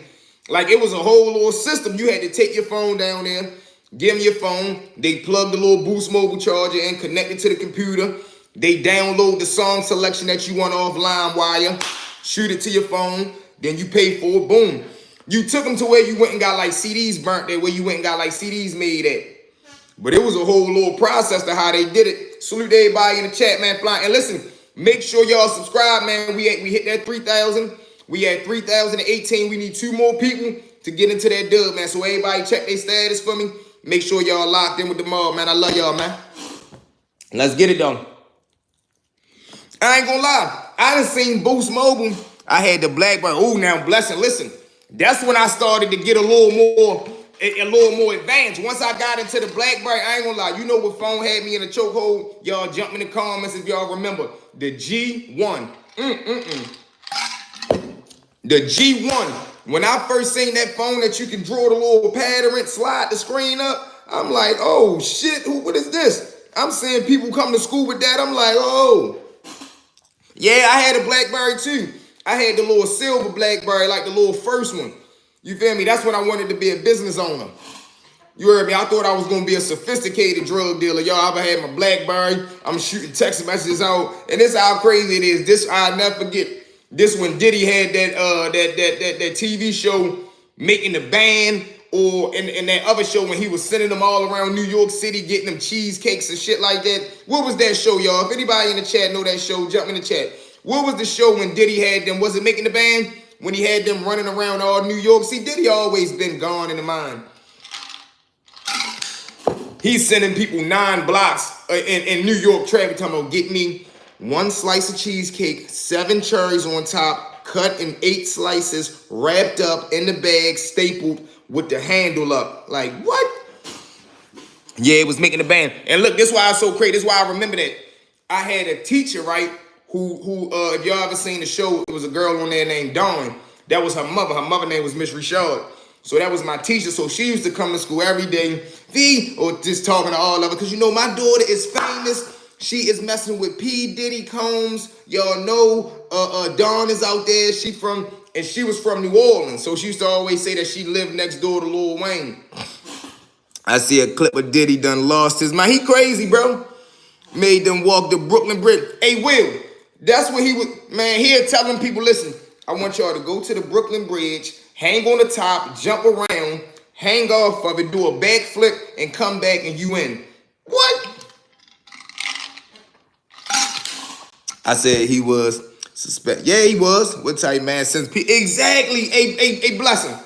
Speaker 1: like it was a whole little system. You had to take your phone down there, give them your phone. They plug the little Boost mobile charger in, connect it to the computer. They download the song selection that you want off LimeWire, shoot it to your phone, then you pay for it, boom. You took them to where you went and got like CDs burnt there, where you went and got like CDs made at. But it was a whole little process to how they did it. Salute to everybody in the chat, man. Flying. And listen, make sure y'all subscribe, man. We hit that 3,000. We had 3,018. We need 2 more people to get into that dub, man. So everybody check their status for me. Make sure y'all locked in with the mob, man. I love y'all, man. Let's get it done. I ain't gonna lie. I done seen Boost Mobile. I had the Blackberry. Oh, now, blessing. Listen, that's when I started to get a little more advanced. Once I got into the Blackberry, I ain't gonna lie. You know what phone had me in a chokehold? Y'all jump in the comments if y'all remember. The G1. The G1. When I first seen that phone that you can draw the little pattern, slide the screen up, I'm like, oh, shit, what is this? I'm seeing people come to school with that. I'm like, oh. Yeah, I had a Blackberry too. I had the little silver Blackberry, like the little first one. You feel me? That's when I wanted to be a business owner. You heard me? I thought I was going to be a sophisticated drug dealer. Y'all, I had my Blackberry. I'm shooting text messages out. And this is how crazy it is. This, I'll never forget. This when Diddy had that TV show, Making the Band or in that other show when he was sending them all around New York City, getting them cheesecakes and shit like that. What was that show, y'all? If anybody in the chat know that show, jump in the chat. What was the show when Diddy had them? Was it Making the Band? When he had them running around all New York? See, Diddy always been gone in the mind. He's sending people 9 blocks in New York traffic talking about, get me 1 slice of cheesecake, 7 cherries on top, cut in 8 slices, wrapped up in the bag, stapled with the handle up. Like, what? Yeah, it was Making the Band. And look, this is why it's so crazy. This is why I remember that. I had a teacher, right, who if y'all ever seen the show, it was a girl on there named Dawn. That was her mother. Her mother name was Miss Richard. So that was my teacher. So she used to come to school every day, or just talking to all of it. Because, you know, my daughter is famous. She is messing with P. Diddy Combs. Y'all know Dawn is out there. She was from New Orleans. So she used to always say that she lived next door to Lil Wayne. I see a clip of Diddy done lost his mind. He crazy, bro. Made them walk the Brooklyn Bridge. Hey, Will, that's what he was, man, here telling people, listen, I want y'all to go to the Brooklyn Bridge, hang on the top, jump around, hang off of it, do a backflip, and come back and you in. What? I said he was suspect. Yeah, he was. What type, man? Exactly. A blessing.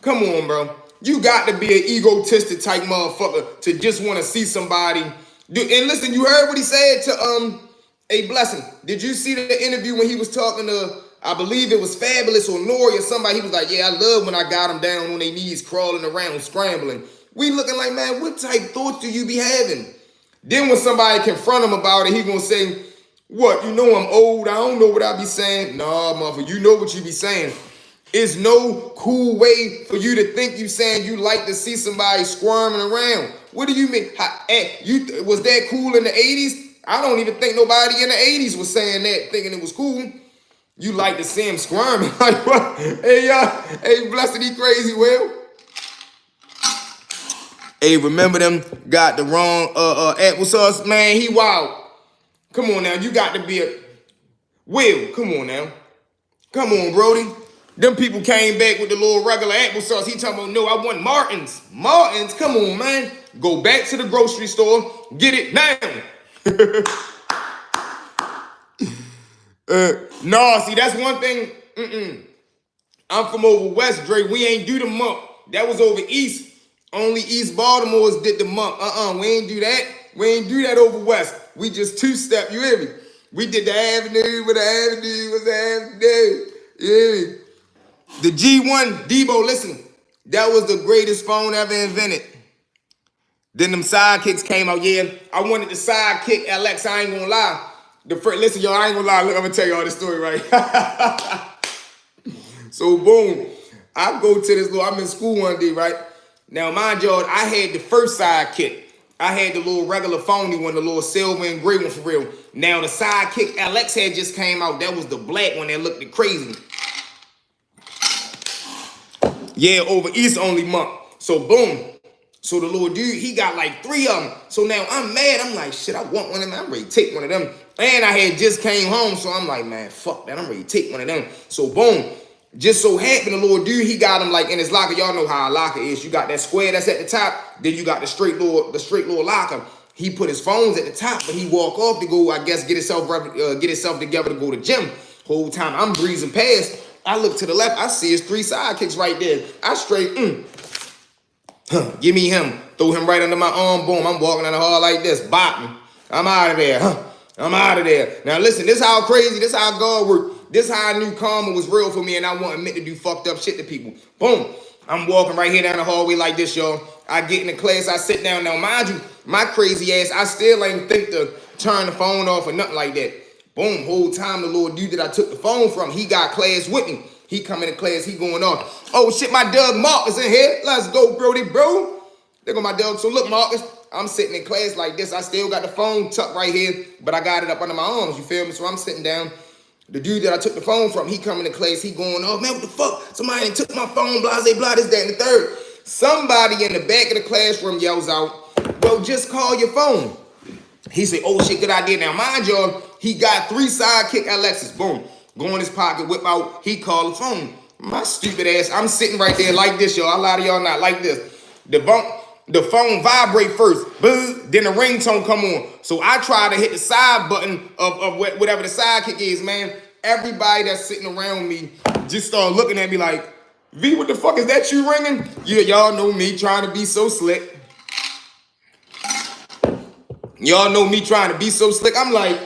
Speaker 1: Come on, bro. You got to be an egotistic type motherfucker to just want to see somebody. And listen, you heard what he said to A Blessing. Did you see the interview when he was talking to, I believe it was Fabulous or Nori or somebody? He was like, yeah, I love when I got them down on their knees, crawling around, scrambling. We looking like, man, what type thoughts do you be having? Then when somebody confront him about it, he gonna say, what, you know I'm old, I don't know what I be saying. Nah, motherfucker, you know what you be saying. It's no cool way for you to think you saying you like to see somebody squirming around. What do you mean? Was that cool in the 80s? I don't even think nobody in the 80s was saying that, thinking it was cool. You like to see him squirming. Like, what? Hey, hey, Blessed, he crazy, Will. Hey, remember them got the wrong applesauce? Man, he wild. Come on now, you got to be a... Will, come on now. Come on, Brody. Them people came back with the little regular applesauce. He talking about, no, I want Martin's. Martin's? Come on, man. Go back to the grocery store. Get it now. Nah, see, that's one thing. I'm from over West, Dre. We ain't do the month. That was over East. Only East Baltimore's did the month. We ain't do that. We ain't do that over West. We just two-step, you hear me? We did the avenue with the avenue with the avenue. You hear me? The G1, Debo, listen, that was the greatest phone ever invented. Then them sidekicks came out. Yeah, I wanted the Sidekick LX, I ain't gonna lie. Listen, y'all, I ain't gonna lie. Look, I'm gonna tell y'all this story, right? So, boom, I go to this little, I'm in school one day, right? Now, mind y'all, I had the first Sidekick. I had the little regular phony one, the little silver and gray one for real. Now, the Sidekick LX had just came out. That was the black one that looked crazy. Yeah, over East only month. So, boom. So, the little dude, he got like 3 of them. So, now I'm mad. I'm like, shit, I want one of them. I'm ready to take one of them. And I had just came home. So, I'm like, man, fuck that. I'm ready to take one of them. So, boom. Just so happened, the little dude, he got him like in his locker. Y'all know how a locker is. You got that square that's at the top. Then you got the straight little locker. He put his phones at the top, but he walk off to go, I guess, get himself together to go to the gym. Whole time I'm breezing past. I look to the left. I see his 3 sidekicks right there. I straight, give me him. Throw him right under my arm. Boom. I'm walking down the hall like this. Bop me. I'm out of there. I'm out of there. Now listen, this how crazy, this how God worked. This how I knew karma was real for me and I wasn't meant to do fucked up shit to people. Boom. I'm walking right here down the hallway like this, y'all. I get in the class, I sit down. Now, mind you, my crazy ass, I still ain't think to turn the phone off or nothing like that. Boom, whole time the little dude that I took the phone from, he got class with me. He come into class, he going off. Oh shit, my dog Marcus in here. Let's go, Brody, bro. There go my dog. So look, Marcus, I'm sitting in class like this. I still got the phone tucked right here, but I got it up under my arms, you feel me? So I'm sitting down. The dude that I took the phone from, he coming to class, he going, oh man, what the fuck? Somebody took my phone, blah, blah, this, that, and the third. Somebody in the back of the classroom yells out, well, just call your phone. He said, oh shit, good idea. Now, mind y'all, he got 3 Sidekick LXs. Boom. Go in his pocket, whip out, he called the phone. My stupid ass, I'm sitting right there like this, y'all. A lot of y'all not like this. The phone vibrate first, buzz, then the ringtone come on. So I try to hit the side button of whatever the sidekick is, man. Everybody that's sitting around me just start looking at me like, V, what the fuck is that you ringing? Yeah, y'all know me trying to be so slick. Y'all know me trying to be so slick. I'm like,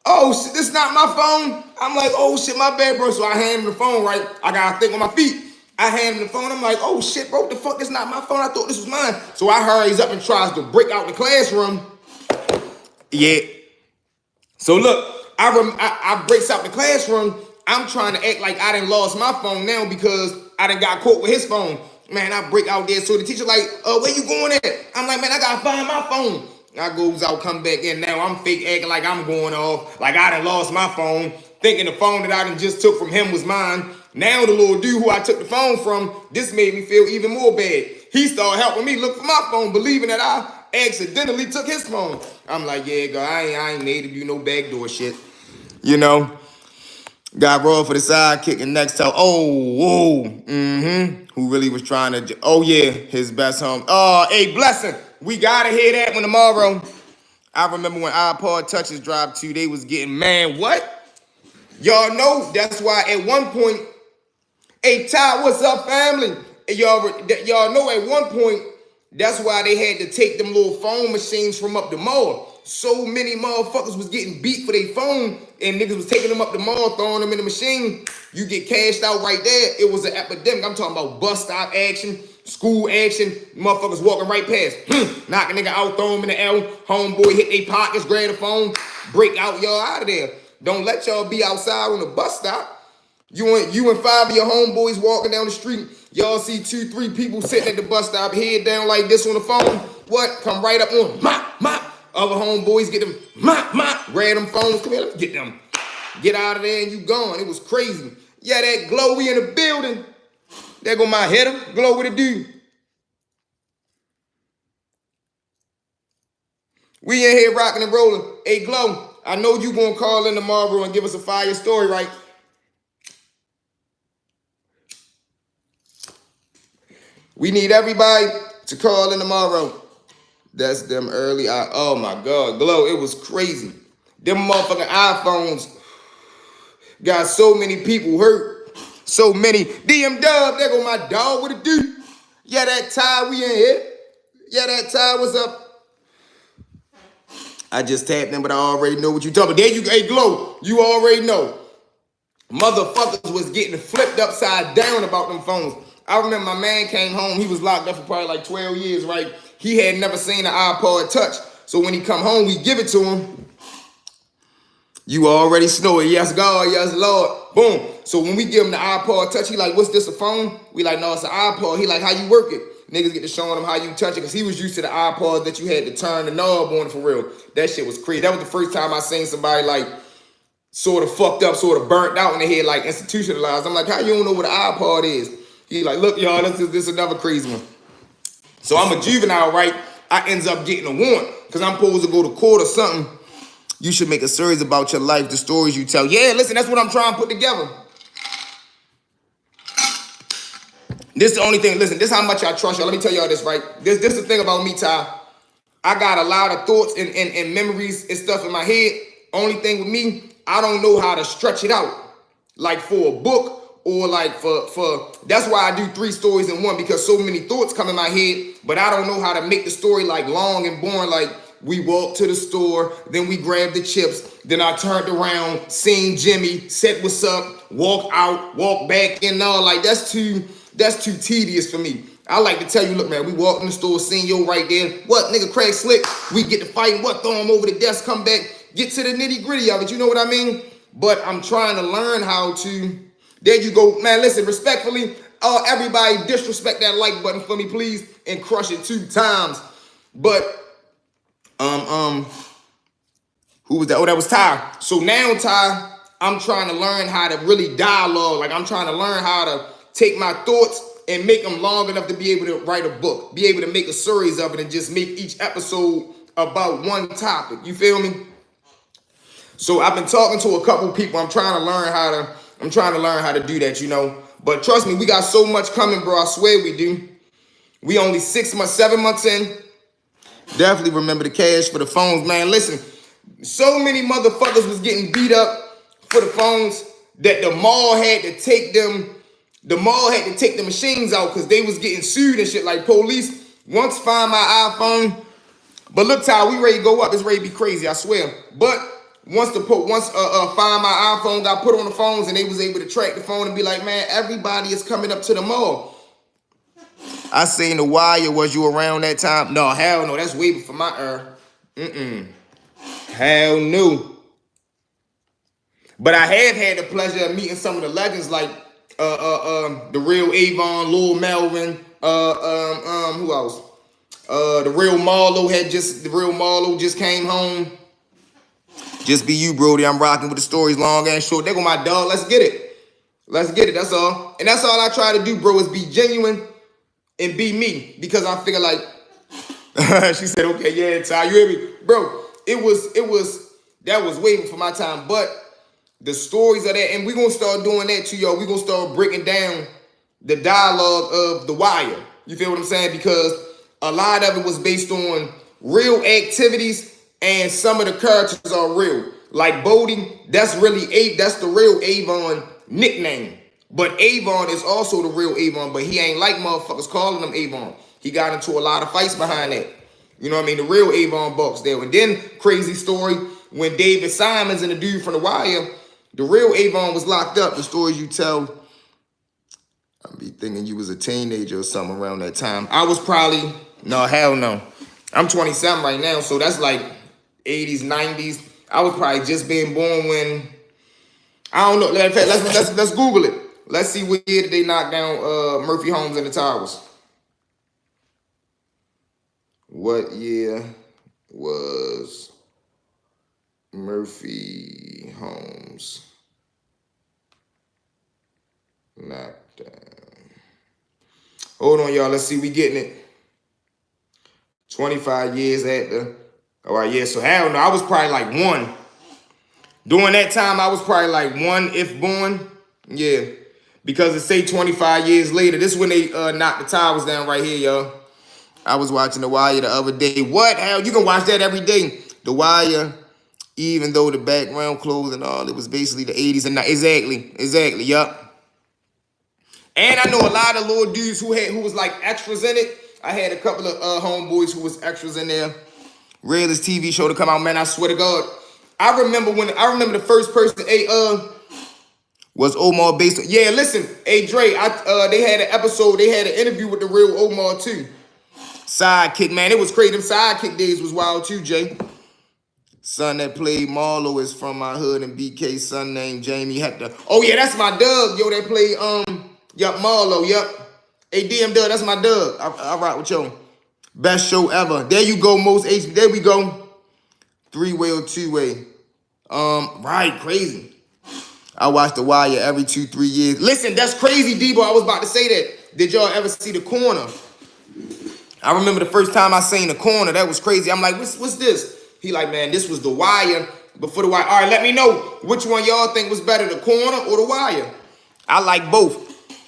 Speaker 1: oh shit, this not my phone. I'm like, oh shit, my bad, bro. So I hand him the phone, right? I gotta think on my feet. I hand him the phone. I'm like, oh shit, bro, what the fuck? This not my phone. I thought this was mine. So I hurries up and tries to break out the classroom. Yeah. So look, I breaks out the classroom. I'm trying to act like I done lost my phone now because I done got caught with his phone. Man, I break out there. So the teacher like, where you going at? I'm like, man, I gotta find my phone. I goes out, come back in. Now I'm fake acting like I'm going off, like I done lost my phone, thinking the phone that I done just took from him was mine. Now the little dude who I took the phone from, this made me feel even more bad. He started helping me look for my phone, believing that I accidentally took his phone. I'm like, yeah, girl, I ain't made to do no backdoor shit. You know? Got rolled for the sidekick and next time, who really was trying to, oh yeah, his best home. Oh, hey, blessing. We gotta hear that one tomorrow. I remember when iPod Touches dropped too, they was getting, man, what? Y'all know that's why at one point, hey, Ty, what's up, family? Y'all know at one point, that's why they had to take them little phone machines from up the mall. So many motherfuckers was getting beat for their phone, and niggas was taking them up the mall, throwing them in the machine. You get cashed out right there. It was an epidemic. I'm talking about bus stop action, school action. Motherfuckers walking right past, knock a nigga out, throw him in the L. Homeboy hit their pockets, grab the phone, break out, y'all out of there. Don't let y'all be outside on the bus stop. You and five of your homeboys walking down the street. Y'all see 2-3 people sitting at the bus stop, head down like this on the phone. What? Come right up on, mop. Other homeboys get them, mop, grab them phones. Come here, let's get them. Get out of there and you gone. It was crazy. Yeah, that Glow, we in the building. There go my hitter. Glow with a dude. We in here rocking and rolling. Hey, Glow, I know you gonna call in tomorrow and give us a fire story, right? We need everybody to call in tomorrow. That's them early. Oh my God, Glow, it was crazy. Them motherfucking iPhones got so many people hurt. So many. DM Dub, there go my dog with a dude. Yeah, that Ty, we in here. Yeah, that Ty, what's up? I just tapped in, but I already know what you talking about. There you go, hey, Glow, you already know. Motherfuckers was getting flipped upside down about them phones. I remember my man came home. He was locked up for probably like 12 years, right? He had never seen an iPod Touch. So when he come home, we give it to him. You already know it. Yes, God. Yes, Lord. Boom. So when we give him the iPod Touch, he like, what's this, a phone? We like, no, it's an iPod. He like, how you work it? Niggas get to showing him how you touch it because he was used to the iPod that you had to turn the knob on for real. That shit was crazy. That was the first time I seen somebody like sort of fucked up, sort of burnt out in the head, like institutionalized. I'm like, how you don't know what an iPod is? He like, look, y'all, this is another crazy one. So I'm a juvenile, right? I ends up getting a warrant because I'm supposed to go to court or something. You should make a series about your life, the stories you tell. Yeah, listen, that's what I'm trying to put together. This is the only thing, listen, this is how much I trust y'all. Let me tell y'all this, right? This is the thing about me, Ty. I got a lot of thoughts and memories and stuff in my head. Only thing with me, I don't know how to stretch it out. Like for a book or like for that's why I do 3 stories in one, because so many thoughts come in my head, but I don't know how to make the story like long and boring. Like we walked to the store, then we grabbed the chips, then I turned around, seen Jimmy, said what's up, walk out, walk back, and all. Like that's too tedious for me. I like to tell you, look, man, we walked in the store, seen yo right there. What, nigga, Craig Slick? We get to fighting, what, throw him over the desk, come back, get to the nitty gritty of it. You know what I mean? But I'm trying to learn how to, there you go. Man, listen, respectfully, everybody disrespect that like button for me, please, and crush it 2 times. But, who was that? Oh, that was Ty. So now, Ty, I'm trying to learn how to really dialogue. Like, I'm trying to learn how to take my thoughts and make them long enough to be able to write a book, be able to make a series of it and just make each episode about one topic. You feel me? So I've been talking to a couple people. I'm trying to learn how to do that, you know. But trust me, we got so much coming, bro. I swear we do. We only 6 months, 7 months in. Definitely remember the cash for the phones, man. Listen, so many motherfuckers was getting beat up for the phones that the mall had to take them. The mall had to take the machines out because they was getting sued and shit. Like police once find my iPhone. But look, Ty, we ready to go up. It's ready to be crazy, I swear. But once find my iPhone got put on the phones and they was able to track the phone and be like, man, everybody is coming up to the mall. I seen The Wire. Was you around that time? No, hell no. That's way before my era. Hell no. But I have had the pleasure of meeting some of the legends like the real Avon, Lil Melvin, who else? The real Marlo just came home. Just be you, Brody. I'm rocking with the stories, long and short. There go my dog. Let's get it. Let's get it. That's all. And that's all I try to do, bro, is be genuine and be me. Because I figure like, she said, okay, yeah, Ty, you hear me? Bro, that was way before my time. But the stories of that, and we're going to start doing that too, y'all. We're going to start breaking down the dialogue of The Wire. You feel what I'm saying? Because a lot of it was based on real activities, and some of the characters are real. Like Bodie, that's the real Avon nickname. But Avon is also the real Avon, but he ain't like motherfuckers calling him Avon. He got into a lot of fights behind that. You know what I mean? The real Avon Bucks there. And then, crazy story, when David Simons and the dude from The Wire, the real Avon was locked up. The stories you tell, I be thinking you was a teenager or something around that time. I was probably, no, hell no. I'm 27 right now, so that's like 80s, 90s. I was probably just being born when, I don't know. In fact, let's Google it. Let's see what year did they knock down Murphy Homes and the Towers. What year was Murphy Homes knocked down? Hold on, y'all. Let's see. We getting it. 25 years after. All right, yeah. So hell no. I was probably like 1. During that time, I was probably like 1 if born. Yeah. Because it say 25 years later. This is when they knocked the towers down right here, y'all. I was watching The Wire the other day. What? Hell, you can watch that every day. The Wire, even though the background closed and all, it was basically the 80s and 90s. Exactly, yup. And I know a lot of little dudes who was like extras in it. I had a couple of homeboys who was extras in there. Realest TV show to come out, man. I swear to God. I remember the first person, was Omar based on. Yeah, listen, hey Dre, they had an episode, they had an interview with the real Omar too. Sidekick, man, it was crazy. Them Sidekick days was wild too, Jay. Son that played Marlo is from my hood, and BK's son named Jamie Hector. Oh yeah, that's my dub, yo. That played Marlo, yup. Hey DM Dub, that's my dub. I rock with you. Best show ever. There you go, most HB. There we go. 3-way or 2-way. Right, crazy. I watch The Wire every 2-3 years. Listen, that's crazy, Debo. I was about to say that. Did y'all ever see The Corner? I remember the first time I seen The Corner. That was crazy. I'm like, what's this? He like, man, this was The Wire before The Wire. All right, let me know which one y'all think was better, The Corner or The Wire. I like both.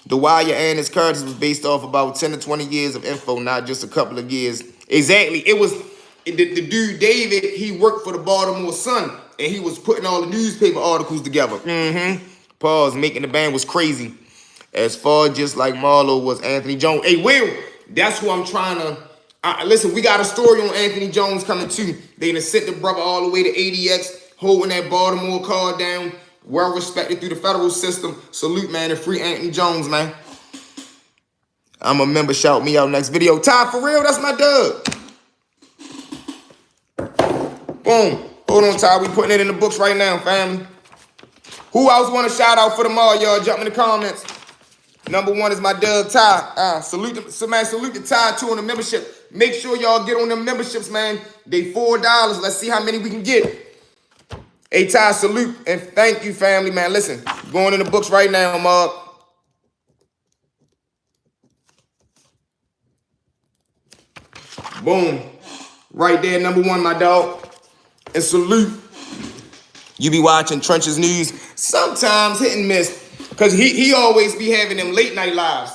Speaker 1: The Wire and its characters was based off about 10 to 20 years of info, not just a couple of years. Exactly. It was the dude, David, he worked for the Baltimore Sun, and he was putting all the newspaper articles together. Pause. Making the band was crazy. As far just like Marlo was Anthony Jones. Hey, Will, that's who I'm trying to... listen, we got a story on Anthony Jones coming too. They done sent the brother all the way to ADX, holding that Baltimore card down. Well respected through the federal system. Salute, man, and free Anthony Jones, man. I'm a member. Shout me out next video. Ty, for real, that's my dub. Boom. Hold on, Ty. We putting it in the books right now, family. Who else want to shout out for tomorrow, y'all? Jump in the comments. Number 1 is my dub, Ty. Salute the Ty, too, on the membership. Make sure y'all get on them memberships, man. They $4. Let's see how many we can get. Hey, Ty, salute and thank you, family, man. Listen, going in the books right now, Mark. Boom. Right there, number 1, my dog. And salute. You be watching Trenches News. Sometimes hit and miss. Cause he always be having them late night lives.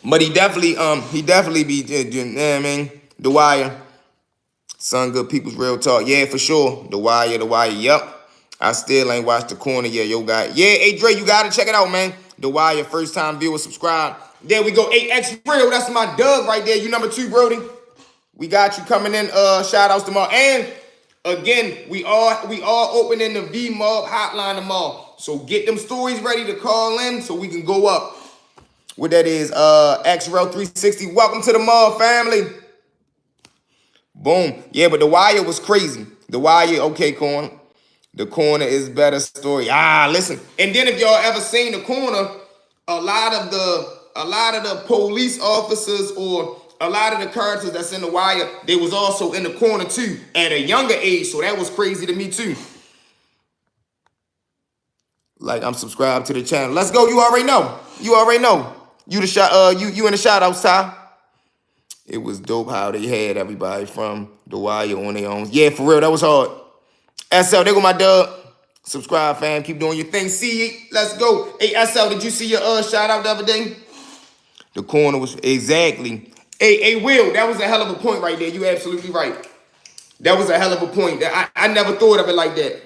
Speaker 1: But he definitely be, you know what I mean? The Wire. Son, good people's real talk. Yeah, for sure. The Wire, yep. I still ain't watched The Corner yet, yo, guy. Yeah, hey, Dre, you gotta check it out, man. The Wire, first time viewer, subscribe. There we go. 8X Real, that's my Doug right there. You number 2, Brody. We got you coming in. Shout outs tomorrow. And again, we are opening the V-Mob hotline tomorrow. So get them stories ready to call in so we can go up. What that is, XRL 360. Welcome to the Mob family. Boom. Yeah, but The Wire was crazy. The Wire, okay, Corner. The Corner is better story. Listen. And then if y'all ever seen The Corner, a lot of the police officers or a lot of the characters that's in The Wire, they was also in The Corner too at a younger age. So that was crazy to me too. Like, I'm subscribed to the channel. Let's go. You already know. You already know. You in the shout outs, Ty. It was dope how they had everybody from The Wire on their own. Yeah, for real, that was hard. SL, there go my dub. Subscribe, fam. Keep doing your thing. See it. Let's go. Hey, SL, did you see your shout out the other day? The Corner was exactly. Hey, Will, that was a hell of a point right there. You absolutely right. That was a hell of a point. I never thought of it like that.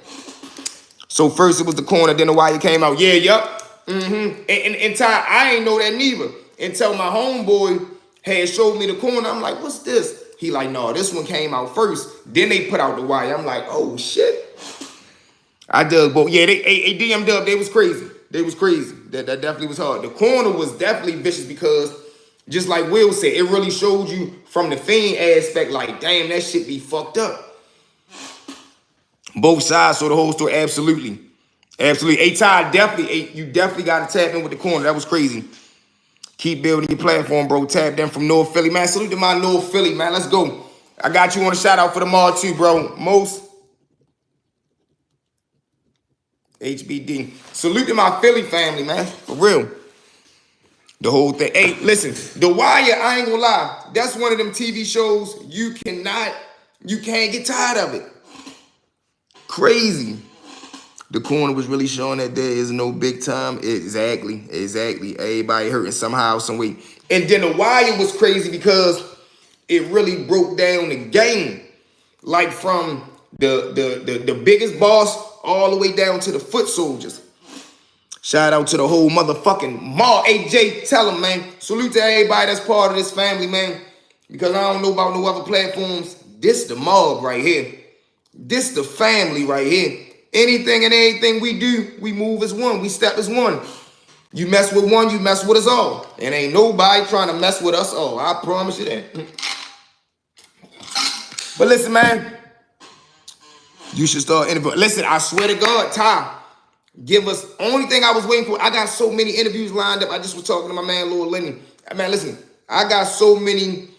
Speaker 1: So first it was The Corner, then The Wire came out. Yeah, yup. And Ty, I ain't know that neither until my homeboy had showed me The Corner. I'm like, what's this? He like, no, this one came out first. Then they put out The Wire. I'm like, oh shit. I dug both. Yeah, they DM Dub, they was crazy. They was crazy. That definitely was hard. The Corner was definitely vicious because, just like Will said, it really showed you from the Fiend aspect, like, damn, that shit be fucked up. Both sides, so the whole story, absolutely. Absolutely. Hey, Ty, you definitely got to tap in with The Corner. That was crazy. Keep building your platform, bro. Tap in from North Philly. Man, salute to my North Philly, man. Let's go. I got you on a shout out for the mall too, bro. Most. HBD. Salute to my Philly family, man. For real. The whole thing. Hey, listen. The Wire, I ain't gonna lie. That's one of them TV shows you can't get tired of it. Crazy. The Corner was really showing that there is no big time. Exactly. Everybody hurting somehow, some way. And then The Wire was crazy because it really broke down the game. Like from the biggest boss all the way down to the foot soldiers. Shout out to the whole motherfucking mall. AJ, tell them, man. Salute to everybody that's part of this family, man. Because I don't know about no other platforms. This the mob right here. This the family right here. Anything and everything we do, we move as one. We step as one. You mess with one, you mess with us all. And ain't nobody trying to mess with us all. I promise you that. But listen, man. You should start interviewing. Listen, I swear to God, Ty, give us, only thing I was waiting for, I got so many interviews lined up. I just was talking to my man, Lord Lenny. Man, listen, I got so many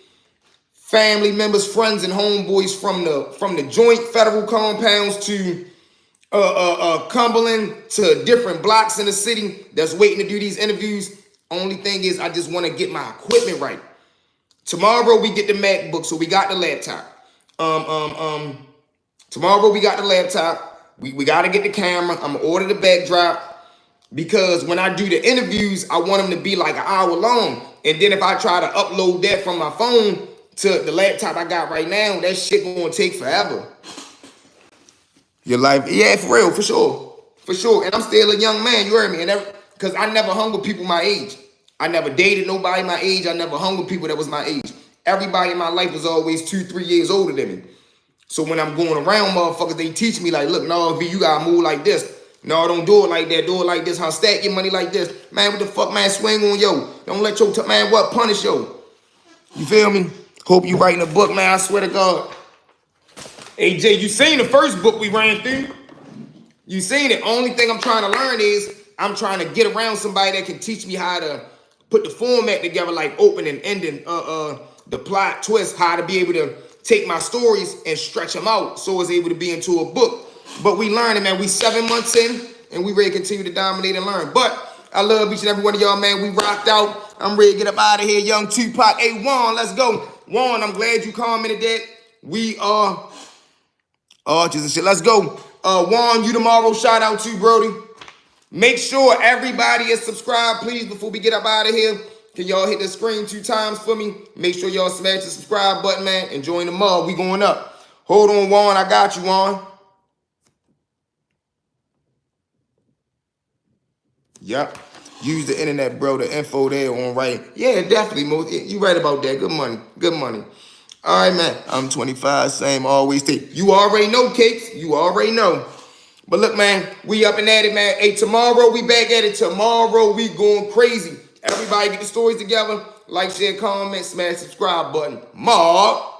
Speaker 1: family members, friends, and homeboys from the joint federal compounds to Cumberland to different blocks in the city that's waiting to do these interviews. Only thing is, I just want to get my equipment right. Tomorrow we get the MacBook, so we got the laptop. Tomorrow we got the laptop. We got to get the camera. I'm gonna order the backdrop because when I do the interviews, I want them to be like an hour long. And then if I try to upload that from my phone to the laptop I got right now, that shit gonna take forever. Your life, yeah, for real, for sure. And I'm still a young man, you heard me? And because I never hung with people my age. I never dated nobody my age. I never hung with people that was my age. Everybody in my life was always 2-3 years older than me. So when I'm going around motherfuckers, they teach me like, look, no, V, you gotta move like this. No, don't do it like that. Do it like this. How stack your money like this. Man, what the fuck, man? Swing on yo. Don't let your, man, what? Punish yo. You feel me? Hope you writing a book, man. I swear to God. Hey, Jay, you seen the first book we ran through? You seen it. Only thing I'm trying to learn is I'm trying to get around somebody that can teach me how to put the format together, like opening, ending, the plot twist, how to be able to take my stories and stretch them out so it's able to be into a book. But we learning, man. We 7 months in, and we ready to continue to dominate and learn. But I love each and every one of y'all, man. We rocked out. I'm ready to get up out of here. Young Tupac. Hey, Juan, let's go. Juan, I'm glad you commented that. We are artists and shit. Let's go. Juan, you tomorrow. Shout out to you, Brody. Make sure everybody is subscribed, please, before we get up out of here. Can y'all hit the screen 2 times for me? Make sure y'all smash the subscribe button, man, and join the mob. We going up. Hold on, Juan. I got you, Juan. Yep. Use the internet, bro. The info there on right. Yeah, definitely, Mo. You right about that. Good money. Good money. All right, man. I'm 25. Same, always stay. You already know, Cakes. You already know. But look, man, we up and at it, man. Hey, tomorrow we back at it. Tomorrow we going crazy. Everybody get the stories together. Like, share, comment, smash subscribe button. Mob.